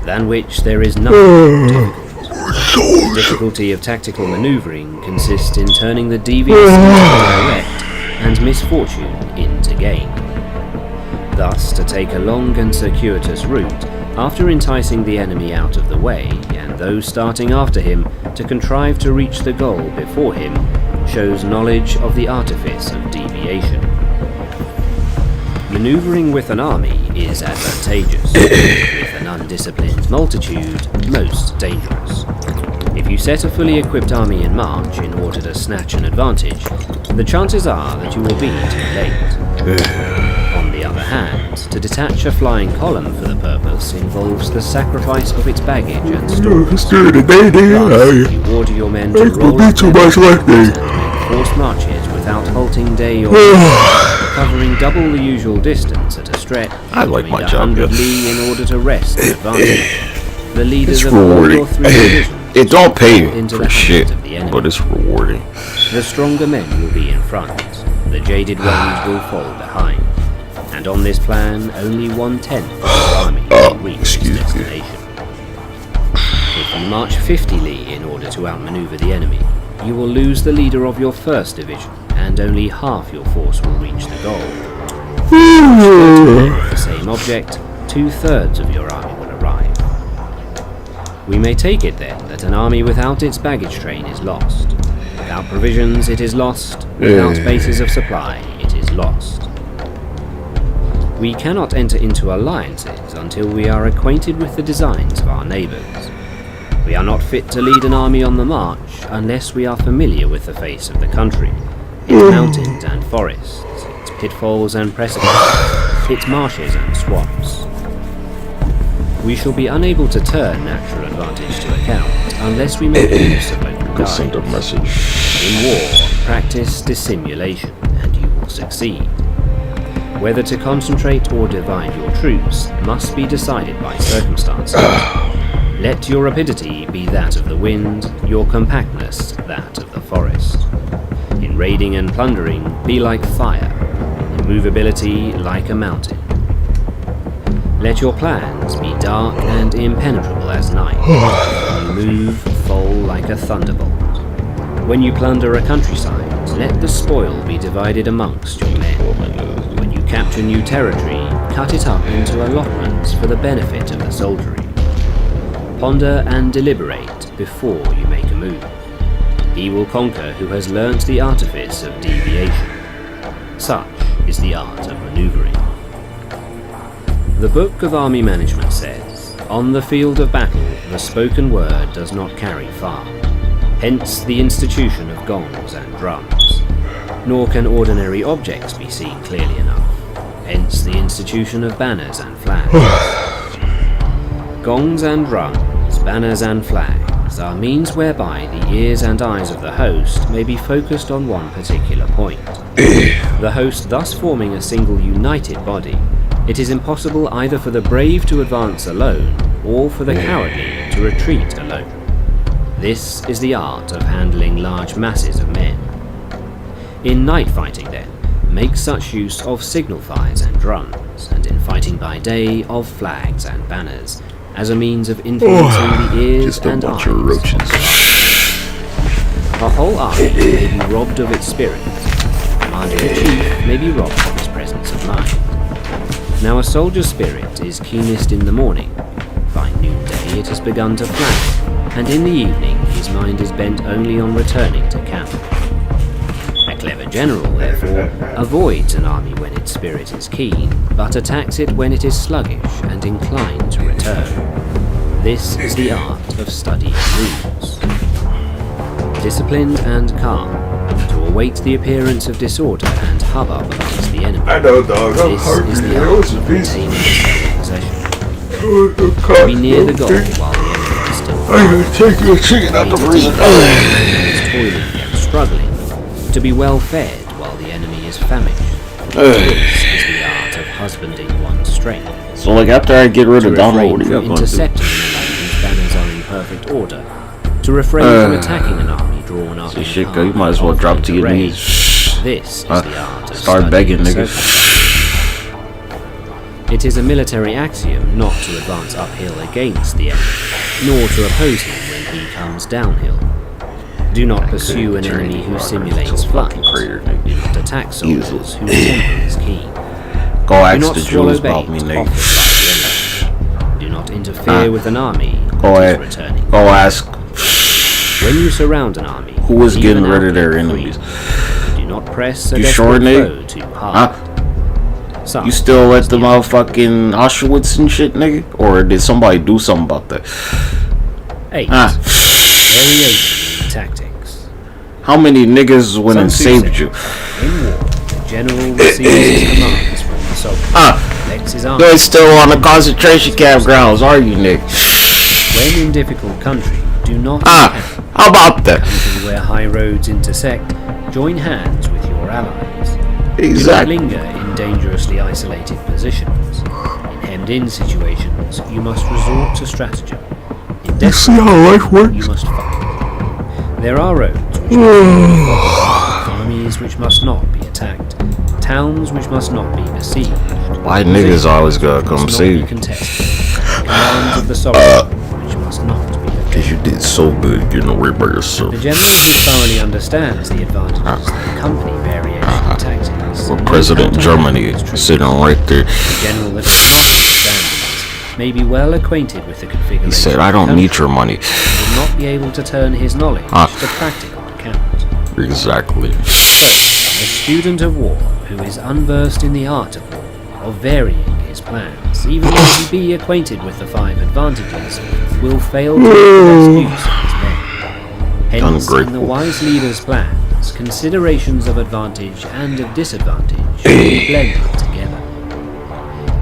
than which there is nothing difficult. The difficulty of tactical maneuvering consists in turning the devious into direct and misfortune into gain. Thus, to take a long and circuitous route, after enticing the enemy out of the way, and those starting after him to contrive to reach the goal before him, shows knowledge of the artifice of deviation. Maneuvering with an army is advantageous, with an undisciplined multitude most dangerous. If you set a fully equipped army in march in order to snatch an advantage, the chances are that you will be too late. On the other hand, to detach a flying column for the purpose involves the sacrifice of its baggage and stores. Thus, you order your men to roll up their baggage and make forced marches without halting day or night, covering double the usual distance at a stretch, I like my job, 100 yes. li in order to rest an advantage. The leaders It's of all rewarding. your 3 divisions It don't pay into for the shit, hands of the enemy. but it's rewarding. The stronger men will be in front, the jaded ones will fall behind, and on this plan only 1/10 of your army will reach its destination. If you march 50 li in order to outmaneuver the enemy, you will lose the leader of your 1st division, and only half your force will reach the goal. For the same object, 2/3 of your army will arrive. We may take it then that an army without its baggage train is lost. Without provisions it is lost, without bases of supply it is lost. We cannot enter into alliances until we are acquainted with the designs of our neighbours. We are not fit to lead an army on the march unless we are familiar with the face of the country, its mountains and forests, its pitfalls and precipices, its marshes and swamps. We shall be unable to turn natural advantage to account unless we make use of local guides. Send a message. In war, practice dissimulation, and you will succeed. Whether to concentrate or divide your troops must be decided by circumstances. Let your rapidity be that of the wind, your compactness that of the forest. In raiding and plundering, be like fire, in movability like a mountain. Let your plans be dark and impenetrable as night. When you move, fall like a thunderbolt. When you plunder a countryside, let the spoil be divided amongst your men. When you capture new territory, cut it up into allotments for the benefit of the soldiery. Ponder and deliberate before you make a move. He will conquer who has learnt the artifice of deviation. Such is the art of maneuvering. The Book of Army Management says, "On the field of battle, the spoken word does not carry far. Hence the institution of gongs and drums. Nor can ordinary objects be seen clearly enough. Hence the institution of banners and flags. Gongs and drums, banners and flags are means whereby the ears and eyes of the host may be focused on one particular point. The host thus forming a single united body, it is impossible either for the brave to advance alone, or for the cowardly to retreat alone. This is the art of handling large masses of men. In night fighting then, make such use of signal fires and drums, and in fighting by day of flags and banners, as a means of influencing the ears Just a and bunch eyes. of roaches. A whole army may be robbed of its spirit. Commander-in-chief may be robbed of his presence of mind. Now a soldier's spirit is keenest in the morning. By noonday it has begun to flag, and in the evening his mind is bent only on returning to camp. A clever general, therefore, avoids an army when its spirit is keen, but attacks it when it is sluggish and inclined to return. This is the art of studying rules. Disciplined and calm, to await the appearance of disorder and hubbub amongst the enemy. I know, dog. This is the art of retaining possession. To be near the goal while the enemy is still I'm gonna take your chicken out the freezer. toiling and struggling. To be well fed while the enemy is famished. This is the art of husbanding one's strength. So, like, after I get rid of Donald, what are you from going to do? intercepting an enemy whose banners are in perfect order. To refrain from attacking an army drawn up in Shit, calm you might as well drop to your array. knees. This is the art of Start begging, nigga. It is a military axiom not to advance uphill against the enemy, nor to oppose him when he comes downhill. Do not pursue an enemy who simulates flight. Do not attack soldiers whose temper is keen. Go ask Do not the swallow Jews about bait me, offered nigga. by the enemy. Do not interfere with an army Go that is ahead. returning. Go ask When you surround an army, who is leave getting an rid of their outlet enemies. free. Do not press a You desperate sure, Nick? foe too hard. Such You still is at the motherfucking Auschwitz and shit, nigga? Or did somebody do something about that? 8. Variation in tactics. How many niggas went and Some saved say you? In war, the general receives his commands from the soldier. Collects his army. You're still on the concentration camp grounds, are you, Nick? When in difficult country, do not How about that? country where high roads intersect, join hands with your allies. Exactly. Do not linger in dangerously isolated positions. In hemmed-in situations, you must resort to stratagem. In desperate life you must fight. There are roads which must be followed, armies which must not be attacked, towns which must not be besieged. Why niggas always gotta come must not see be you? contested. Commands of the sovereign which must not be obtained. Cause you did so good getting away by yourself. The general who thoroughly understands the advantages that accompany variation in tactics. Well, President Germany sitting right there. The general that does not understand these may be well acquainted with the configuration. He said, I don't need your money. Will not be able to turn his knowledge to practical account. Exactly. So, a student of war who is unversed in the art of war, of varying his plans, even though he be acquainted with the 5 advantages, will fail to make the best use of his men. Hence, in the wise leader's plans, considerations of advantage and of disadvantage should be blended together.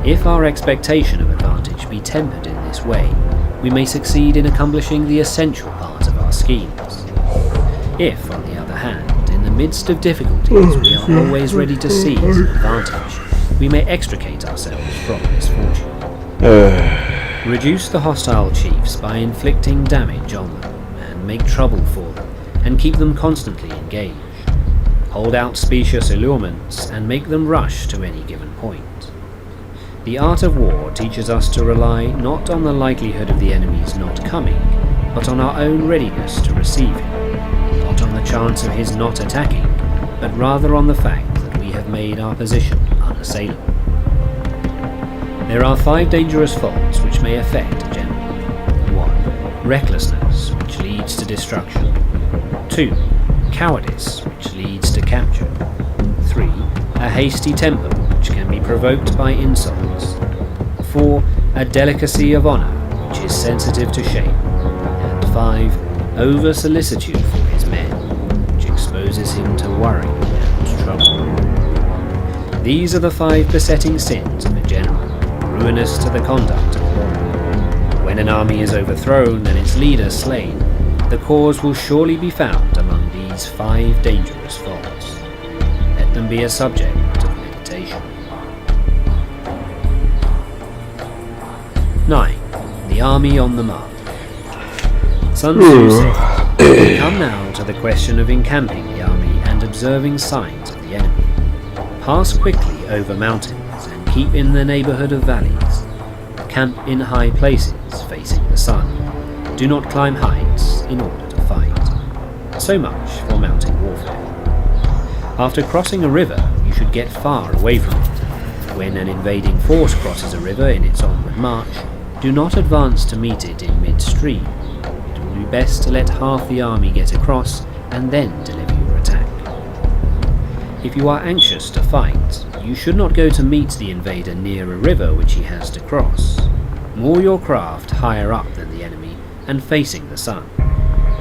If our expectation of advantage be tempered in this way, we may succeed in accomplishing the essential part of our schemes. If, on the other hand, in the midst of difficulties we are always ready to seize an advantage, we may extricate ourselves from misfortune. Reduce the hostile chiefs by inflicting damage on them, and make trouble for them, and keep them constantly engaged. Hold out specious allurements, and make them rush to any given point. The art of war teaches us to rely not on the likelihood of the enemy's not coming, but on our own readiness to receive him, not on the chance of his not attacking, but rather on the fact that we have made our position unassailable. There are 5 dangerous faults which may affect a general. 1. Recklessness, which leads to destruction. 2. Cowardice, which leads to capture. 3. A hasty temper, which can be provoked by insults. 4. A delicacy of honour, which is sensitive to shame. And 5. Over-solicitude for his men, which exposes him to worry and trouble. These are the 5 besetting sins of a general, ruinous to the conduct of war. When an army is overthrown and its leader slain, the cause will surely be found among these 5 dangerous faults. Let them be a subject of meditation. 9. The Army on the March. Sun Tzu said, "We come now to the question of encamping the army and observing signs of the enemy. Pass quickly over mountains and keep in the neighbourhood of valleys. Camp in high places facing the sun. Do not climb heights in order to fight." So much for mountain warfare. After crossing a river, you should get far away from it. When an invading force crosses a river in its onward march, do not advance to meet it in midstream. It will be best to let half the army get across and then deliver your attack. If you are anxious to fight, you should not go to meet the invader near a river which he has to cross. Moor your craft higher up than the enemy and facing the sun.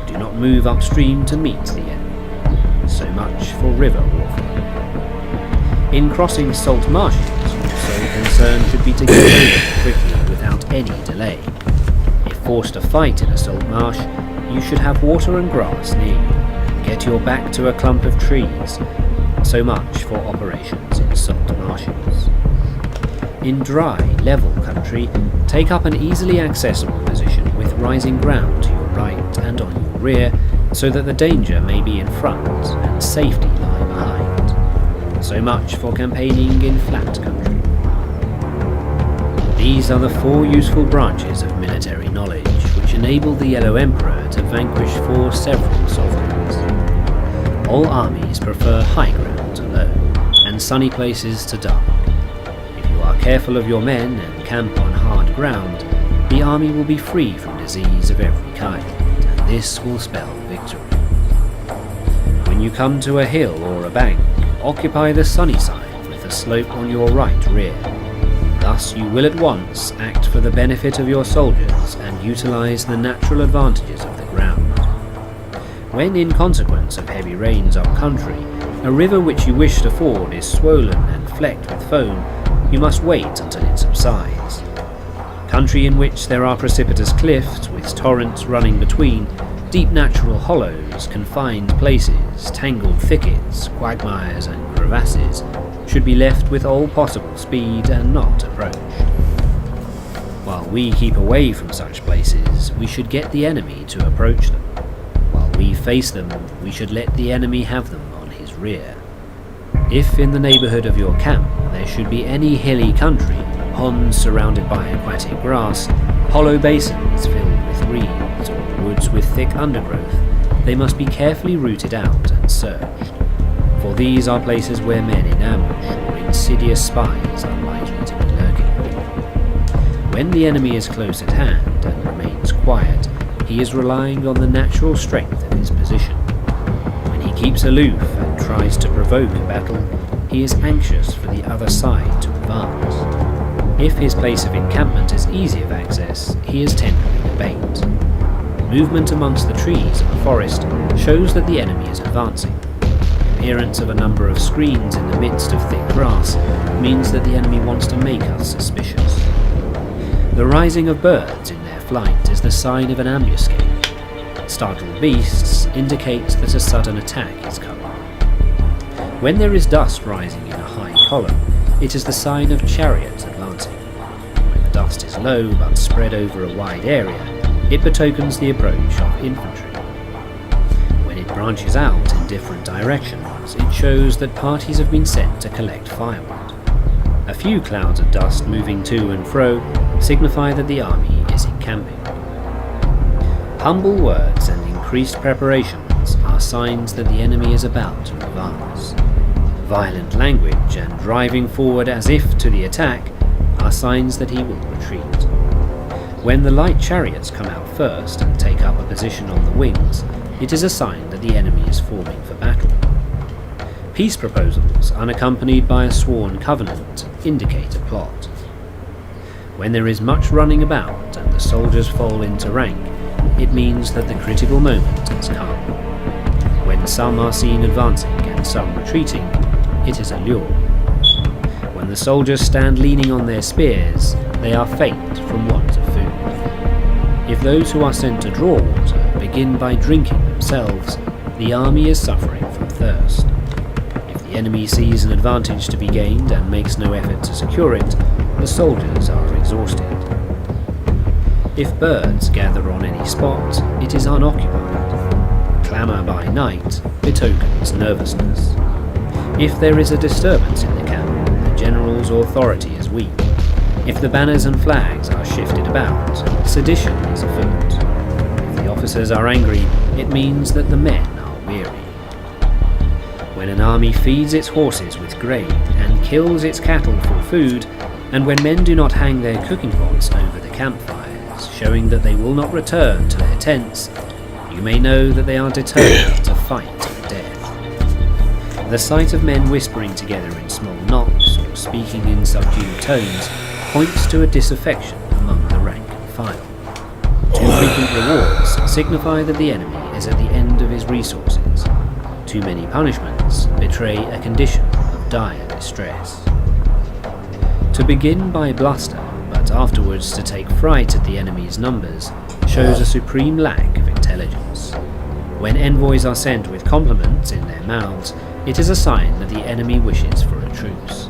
Do not move upstream to meet the enemy. So much for river warfare. In crossing salt marshes, your sole concern should be to get over quickly without any delay. If forced to fight in a salt marsh, you should have water and grass near you. Get your back to a clump of trees. So much for operations in salt marshes. In dry, level country, take up an easily accessible position with rising ground to your right and on your rear, so that the danger may be in front and safety lie behind. So much for campaigning in flat country. These are the 4 useful branches of military knowledge which enable the Yellow Emperor to vanquish 4 several sovereigns. All armies prefer high ground to low, and sunny places to dark. If you are careful of your men and camp on hard ground, the army will be free from disease of every kind, and this will spell victory. When you come to a hill or a bank, occupy the sunny side with a slope on your right rear. Thus you will at once act for the benefit of your soldiers and utilize the natural advantages of the ground. When in consequence of heavy rains up country, a river which you wish to ford is swollen and flecked with foam, you must wait until it subsides. Country in which there are precipitous cliffs with torrents running between, deep natural hollows, confined places, tangled thickets, quagmires and crevasses, should be left with all possible speed and not approached. While we keep away from such places, we should get the enemy to approach them. While we face them, we should let the enemy have them on his rear. If in the neighbourhood of your camp there should be any hilly country, ponds surrounded by aquatic grass, hollow basins filled with reeds, or woods with thick undergrowth, they must be carefully rooted out and searched. For these are places where men in ambush or insidious spies are likely to be lurking. When the enemy is close at hand and remains quiet, he is relying on the natural strength of his position. When he keeps aloof and tries to provoke a battle, he is anxious for the other side to advance. If his place of encampment is easy of access, he is tendering a bait. Movement amongst the trees of the forest shows that the enemy is advancing. The appearance of a number of screens in the midst of thick grass means that the enemy wants to make us suspicious. The rising of birds in their flight is the sign of an ambuscade. Startled beasts indicate that a sudden attack is coming. When there is dust rising in a high column, it is the sign of chariots advancing. When the dust is low but spread over a wide area, it betokens the approach of infantry. When it branches out in different directions, it shows that parties have been sent to collect firewood. A few clouds of dust moving to and fro signify that the army is encamping. Humble words and increased preparations are signs that the enemy is about to advance. Violent language and driving forward as if to the attack are signs that he will retreat. When the light chariots come out first and take up a position on the wings, it is a sign that the enemy is forming for battle. Peace proposals, unaccompanied by a sworn covenant, indicate a plot. When there is much running about and the soldiers fall into rank, it means that the critical moment has come. When some are seen advancing and some retreating, it is a lure. When the soldiers stand leaning on their spears, they are faint from want of food. If those who are sent to draw water begin by drinking themselves, the army is suffering from thirst. If the enemy sees an advantage to be gained and makes no effort to secure it, the soldiers are exhausted. If birds gather on any spot, it is unoccupied. Clamour by night betokens nervousness. If there is a disturbance in the camp, the general's authority is weak. If the banners and flags are shifted about, sedition is afoot. If the officers are angry, it means that the men are weary. When an army feeds its horses with grain and kills its cattle for food, and when men do not hang their cooking pots over the campfires, showing that they will not return to their tents, you may know that they are determined to fight to the death. The sight of men whispering together in small knots or speaking in subdued tones points to a disaffection among the ranks. file. Too frequent rewards signify that the enemy is at the end of his resources. Too many punishments betray a condition of dire distress. To begin by bluster, but afterwards to take fright at the enemy's numbers, shows a supreme lack of intelligence. When envoys are sent with compliments in their mouths, it is a sign that the enemy wishes for a truce.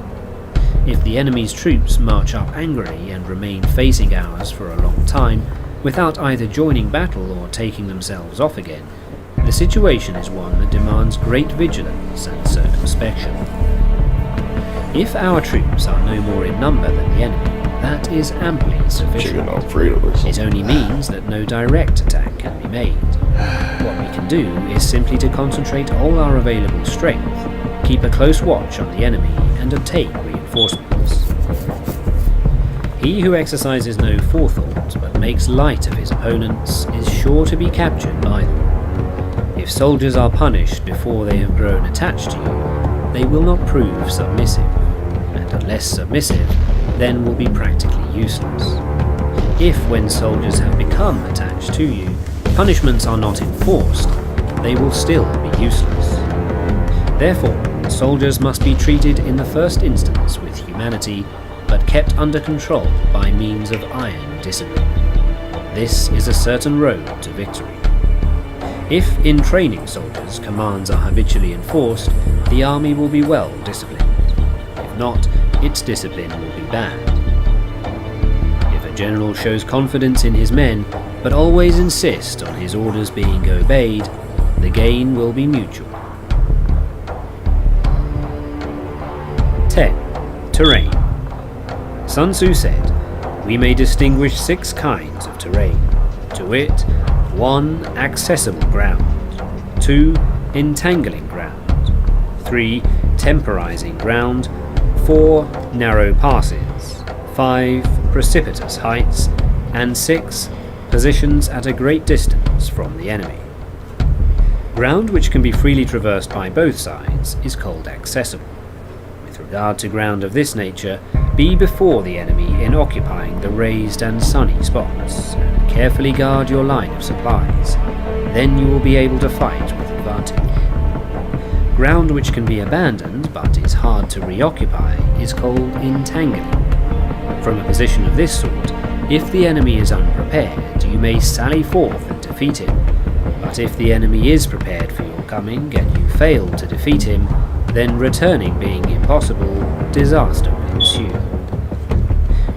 If the enemy's troops march up angrily and remain facing ours for a long time, without either joining battle or taking themselves off again, the situation is one that demands great vigilance and circumspection. If our troops are no more in number than the enemy, that is amply sufficient. It only means that no direct attack can be made. What we can do is simply to concentrate all our available strength, keep a close watch on the enemy, and obtain reinforcements. He who exercises no forethought but makes light of his opponents is sure to be captured by them. If soldiers are punished before they have grown attached to you, they will not prove submissive, and unless submissive, then will be practically useless. If when soldiers have become attached to you, punishments are not enforced, they will still be useless. Therefore, soldiers must be treated in the first instance with humanity, but kept under control by means of iron discipline. This is a certain road to victory. If in training soldiers commands are habitually enforced, the army will be well disciplined. If not, its discipline will be bad. If a general shows confidence in his men, but always insists on his orders being obeyed, the gain will be mutual. 10. Terrain. Sun Tzu said, "We may distinguish 6 kinds of terrain, to wit, 1. Accessible ground, 2. Entangling ground, 3. Temporizing ground, 4. Narrow passes, 5. Precipitous heights, and 6. Positions at a great distance from the enemy." Ground which can be freely traversed by both sides is called accessible. With regard to ground of this nature, be before the enemy in occupying the raised and sunny spots, and carefully guard your line of supplies. Then you will be able to fight with advantage. Ground which can be abandoned but is hard to reoccupy is called entangling. From a position of this sort, if the enemy is unprepared, you may sally forth and defeat him, but if the enemy is prepared for your coming and you fail to defeat him, then returning being impossible, disaster will ensue.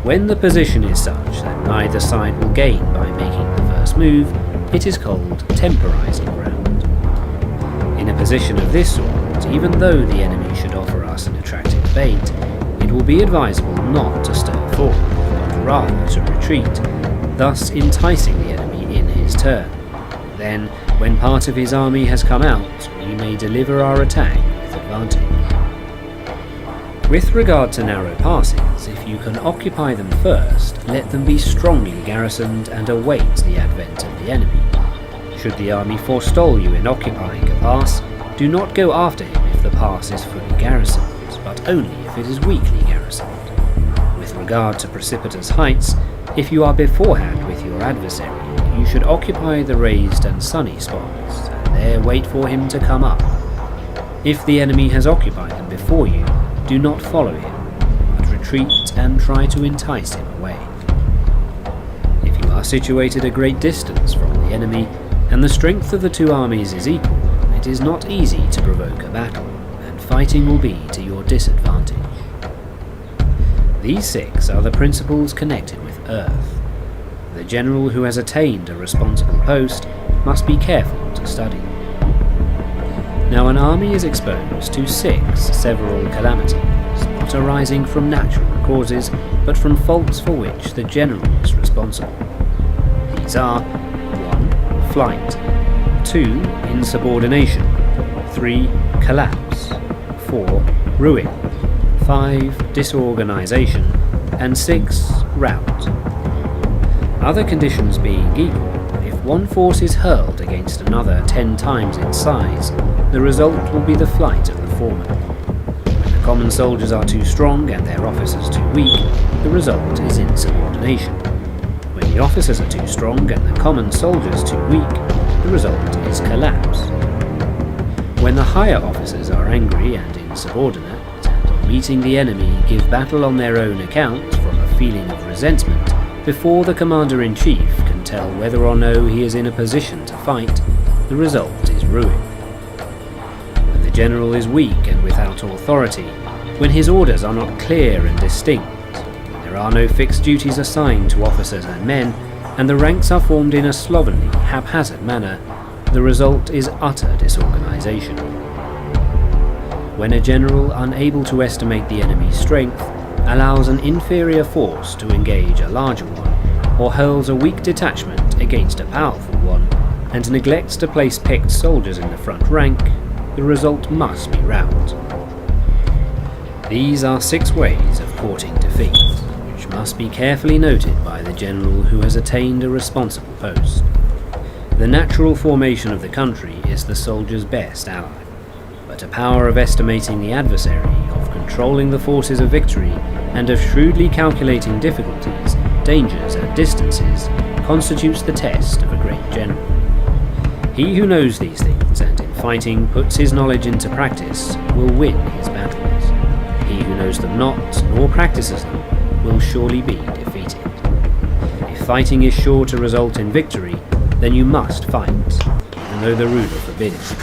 When the position is such that neither side will gain by making the first move, it is called temporizing ground. In a position of this sort, even though the enemy should offer us an attractive bait, it will be advisable not to stir forward, but rather to retreat, thus enticing the enemy in his turn. Then, when part of his army has come out, we may deliver our attack with advantage. With regard to narrow passes, if you can occupy them first, let them be strongly garrisoned and await the advent of the enemy. Should the army forestall you in occupying a pass, do not go after him if the pass is fully garrisoned, but only if it is weakly garrisoned. With regard to precipitous heights, if you are beforehand with your adversary, you should occupy the raised and sunny spots, and there wait for him to come up. If the enemy has occupied them before you, do not follow him, but retreat and try to entice him away. If you are situated a great distance from the enemy, and the strength of the two armies is equal, it is not easy to provoke a battle, and fighting will be to your disadvantage. These 6 are the principles connected with Earth. The general who has attained a responsible post must be careful to study. Now an army is exposed to 6 several calamities, not arising from natural causes, but from faults for which the general is responsible. These are 1. Flight, 2. Insubordination, 3. Collapse, 4. Ruin, 5. Disorganization, and 6. Rout. Other conditions being equal, if one force is hurled against another 10 times its size, the result will be the flight of the former. When the common soldiers are too strong and their officers too weak, the result is insubordination. When the the officers are too strong and the common soldiers too weak, the result is collapse. When the higher officers are angry and insubordinate, and on meeting the enemy give battle on their own account from a feeling of resentment, before the Commander-in-Chief can tell whether or no he is in a position to fight, the result is ruin. When the general is weak and without authority, when his orders are not clear and distinct, when there are no fixed duties assigned to officers and men, and the ranks are formed in a slovenly, haphazard manner, the result is utter disorganization. When a general, unable to estimate the enemy's strength, allows an inferior force to engage a larger one, or hurls a weak detachment against a powerful one, and neglects to place picked soldiers in the front rank, the result must be rout. These are 6 ways of courting defeat, which must be carefully noted by the general who has attained a responsible post. The natural formation of the country is the soldier's best ally, but a power of estimating the adversary, of controlling the forces of victory, and of shrewdly calculating difficulties, dangers, and distances constitutes the test of a great general. He who knows these things and in fighting puts his knowledge into practice will win his battles. He who knows them not, nor practices them, will surely be defeated. If fighting is sure to result in victory, then you must fight, even though the ruler forbids. If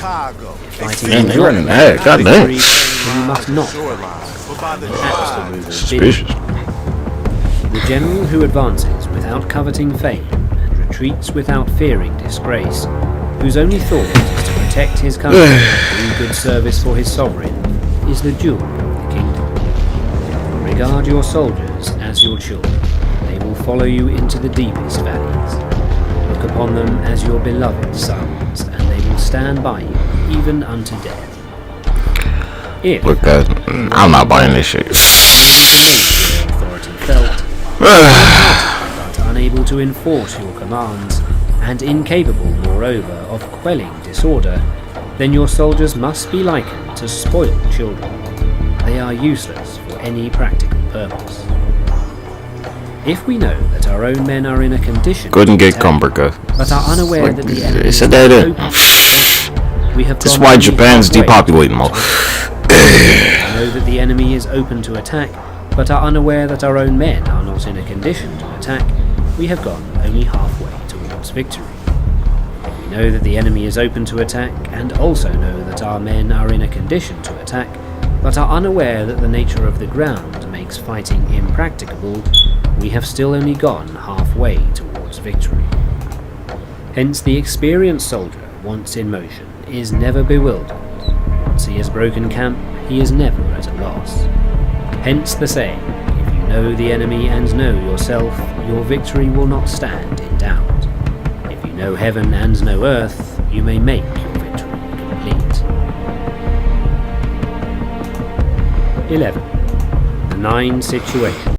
fighting Man, is they not running to ahead. result God in damn. victory, then you must not fight. Perhaps the ruler forbids. Suspicious. The general who advances without coveting fame and retreats without fearing disgrace, whose only thought is to protect his country and do good service for his sovereign, is the jewel of the kingdom. Regard your soldiers as your children. They will follow you into the deepest valleys. Look upon them as your beloved sons, and they will stand by you even unto death. If, Look, guys, I'm not buying this shit. authority felt, but unable to enforce your commands, and incapable, moreover, of quelling disorder, then your soldiers must be likened to spoiled children. They are useless for any practical purpose. If we know that our own men are in a condition Couldn't to get attack, Cumberka. but are unaware that the enemy It's is a dead open end. to attack, we have This is gone why only Japan's halfway depopulating more. We know that the enemy is open to attack, but are unaware that our own men are not in a condition to attack, we have gone only halfway towards victory. We know that the enemy is open to attack, and also know that our men are in a condition to attack, but are unaware that the nature of the ground makes fighting impracticable, we have still only gone halfway towards victory. Hence the experienced soldier, once in motion, is never bewildered. Once he has broken camp, he is never at a loss. Hence the saying, if you know the enemy and know yourself, your victory will not stand in doubt. If you know heaven and know earth, you may make your victory complete. 11. The 9 situations.